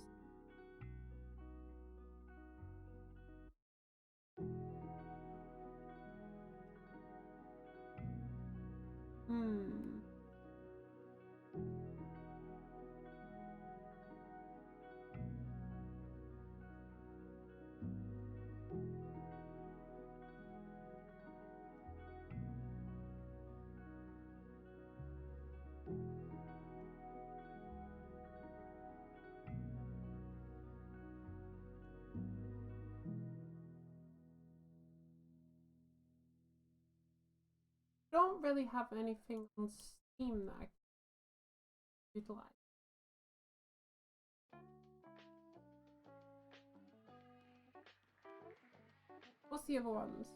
Don't really have anything on Steam that I can utilize. What's the other ones?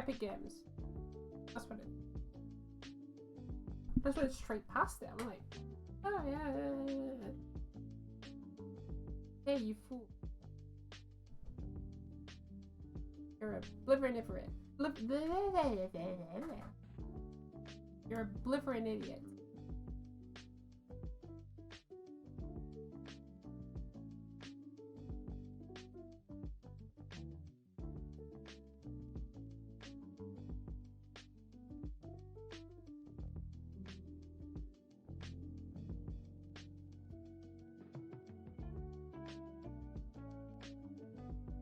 Epic Games. That's what it is. I just went straight past it. I'm like, oh yeah. Hey, you fool. You're a blithering idiot. You're a blithering idiot.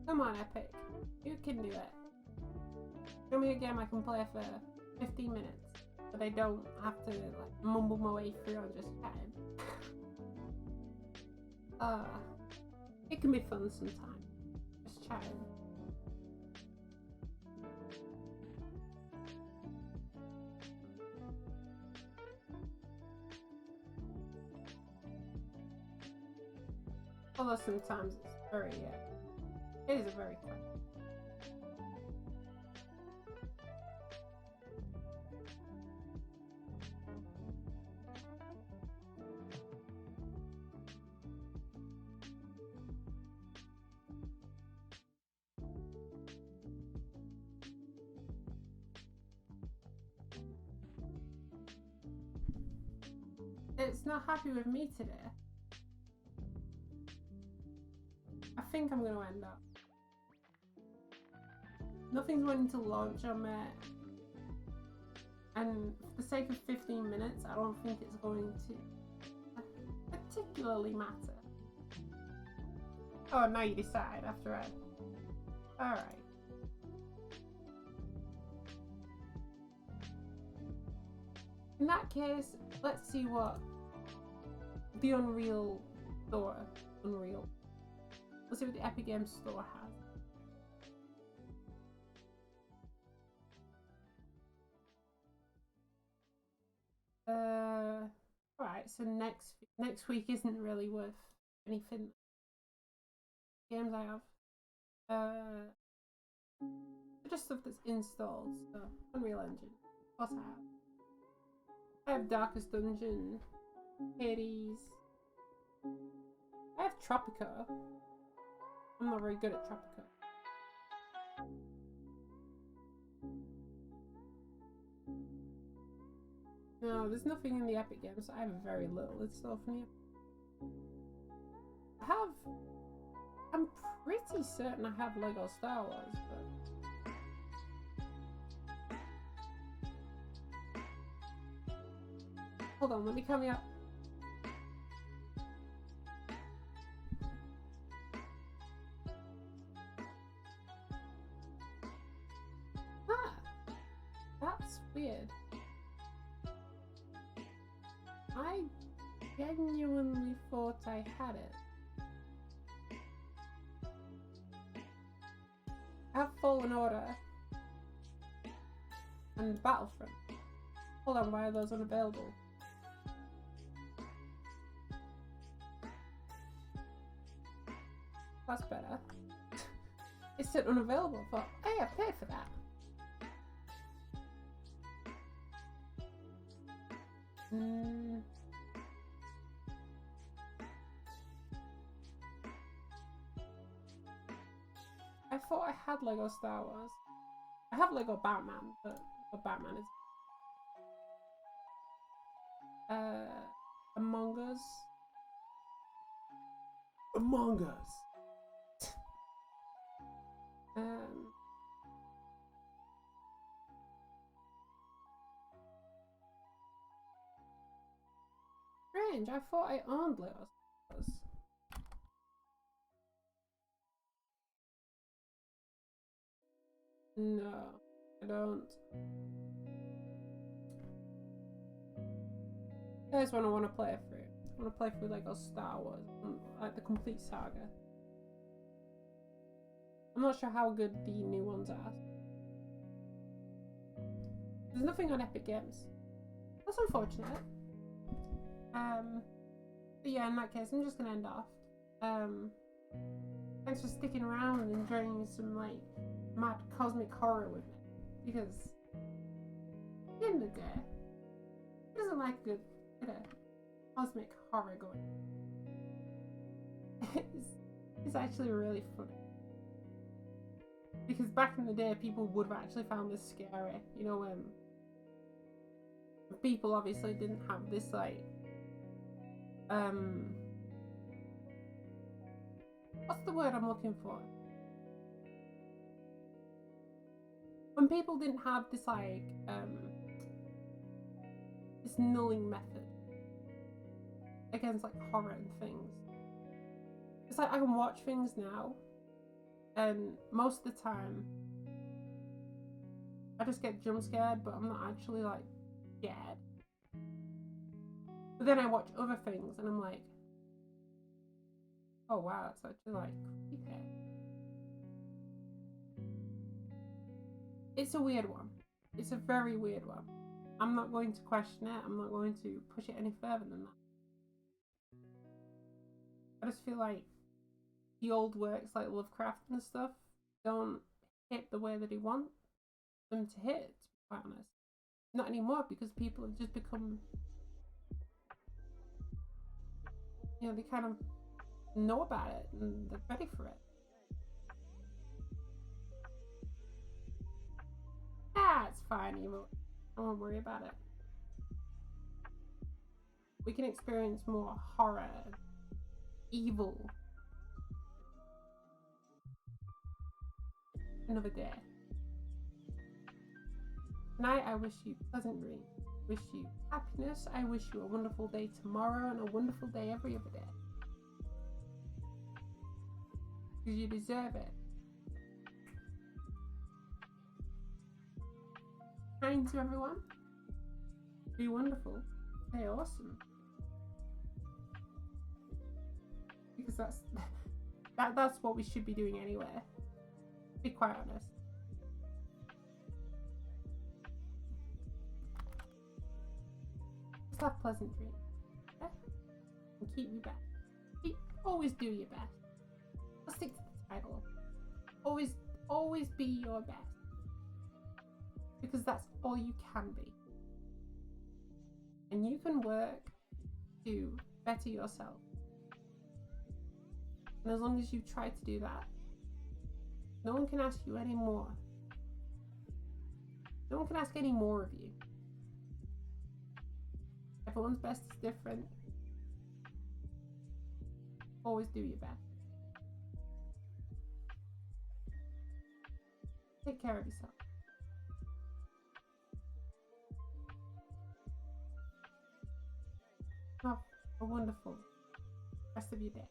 Come on, Epic. You can do it. Show me a game I can play for 15 minutes, but I don't have to like mumble my way through on just chatting. It can be fun sometimes. Just chatting. Although sometimes it's very, it is a very quick. It's not happy with me today. I think I'm going to end up. Nothing's wanting to launch on me. And for the sake of 15 minutes, I don't think it's going to particularly matter. Oh, now you decide after I... Alright. In that case, let's see what the Unreal store... Let's see what the Epic Games store has. Alright, so next week isn't really worth anything. Games I have. Just stuff that's installed, so Unreal Engine. What I have. I have Darkest Dungeon, Hades. I have Tropico. I'm not very good at Tropico. No, there's nothing in the Epic Games. I have very little installed from the I'm pretty certain I have Lego Star Wars, but... Hold on, let me come up. That's weird. I genuinely thought I had it. I have Fallen Order. and Battlefront. Hold on, why are those unavailable? That's better. It's still unavailable. I thought, hey, I paid for that. I thought I had Lego Star Wars. I have Lego Batman, but Batman is Among Us. Among Us. Strange. I thought I owned Lego Star Wars. No, I don't. Here's one I want to play through. I want to play through Lego Star Wars, like the complete saga. I'm not sure how good the new ones are. There's nothing on Epic Games. That's unfortunate. But yeah, in that case, I'm just gonna end off. Thanks for sticking around and enjoying some like mad cosmic horror with me, because at the end of the day, who doesn't like a good bit of cosmic horror going? It's actually really funny, because back in the day, people would have actually found this scary. You know, people obviously didn't have this like what's the word I'm looking for? When people didn't have this like this nulling method against like horror and things. It's like I can watch things now and most of the time I just get jump scared, but I'm not actually like scared. But then I watch other things and I'm like, oh wow, it's actually like creepy. It's a weird one. It's a very weird one. I'm not going to question it. I'm not going to push it any further than that. I just feel like the old works like Lovecraft and stuff don't hit the way that he wants them to hit, to be quite honest. Not anymore, because people have just become, you know, they kind of know about it and they're ready for it. Ah, it's fine, I won't worry about it. We can experience more horror, evil another day. Tonight, I wish you pleasant dreams. Wish you happiness. I wish you a wonderful day tomorrow and a wonderful day every other day. Because you deserve it. Kind to everyone. Be wonderful. Stay awesome. Because that's what we should be doing anyway. Be quite honest. Just have pleasant dreams. Okay? And keep your best. Always do your best. I'll stick to the title. Always be your best. Because that's all you can be. And you can work to better yourself. And as long as you try to do that, no one can ask you any more. No one can ask any more of you. Everyone's best is different. Always do your best. Take care of yourself. Have a wonderful rest of your day.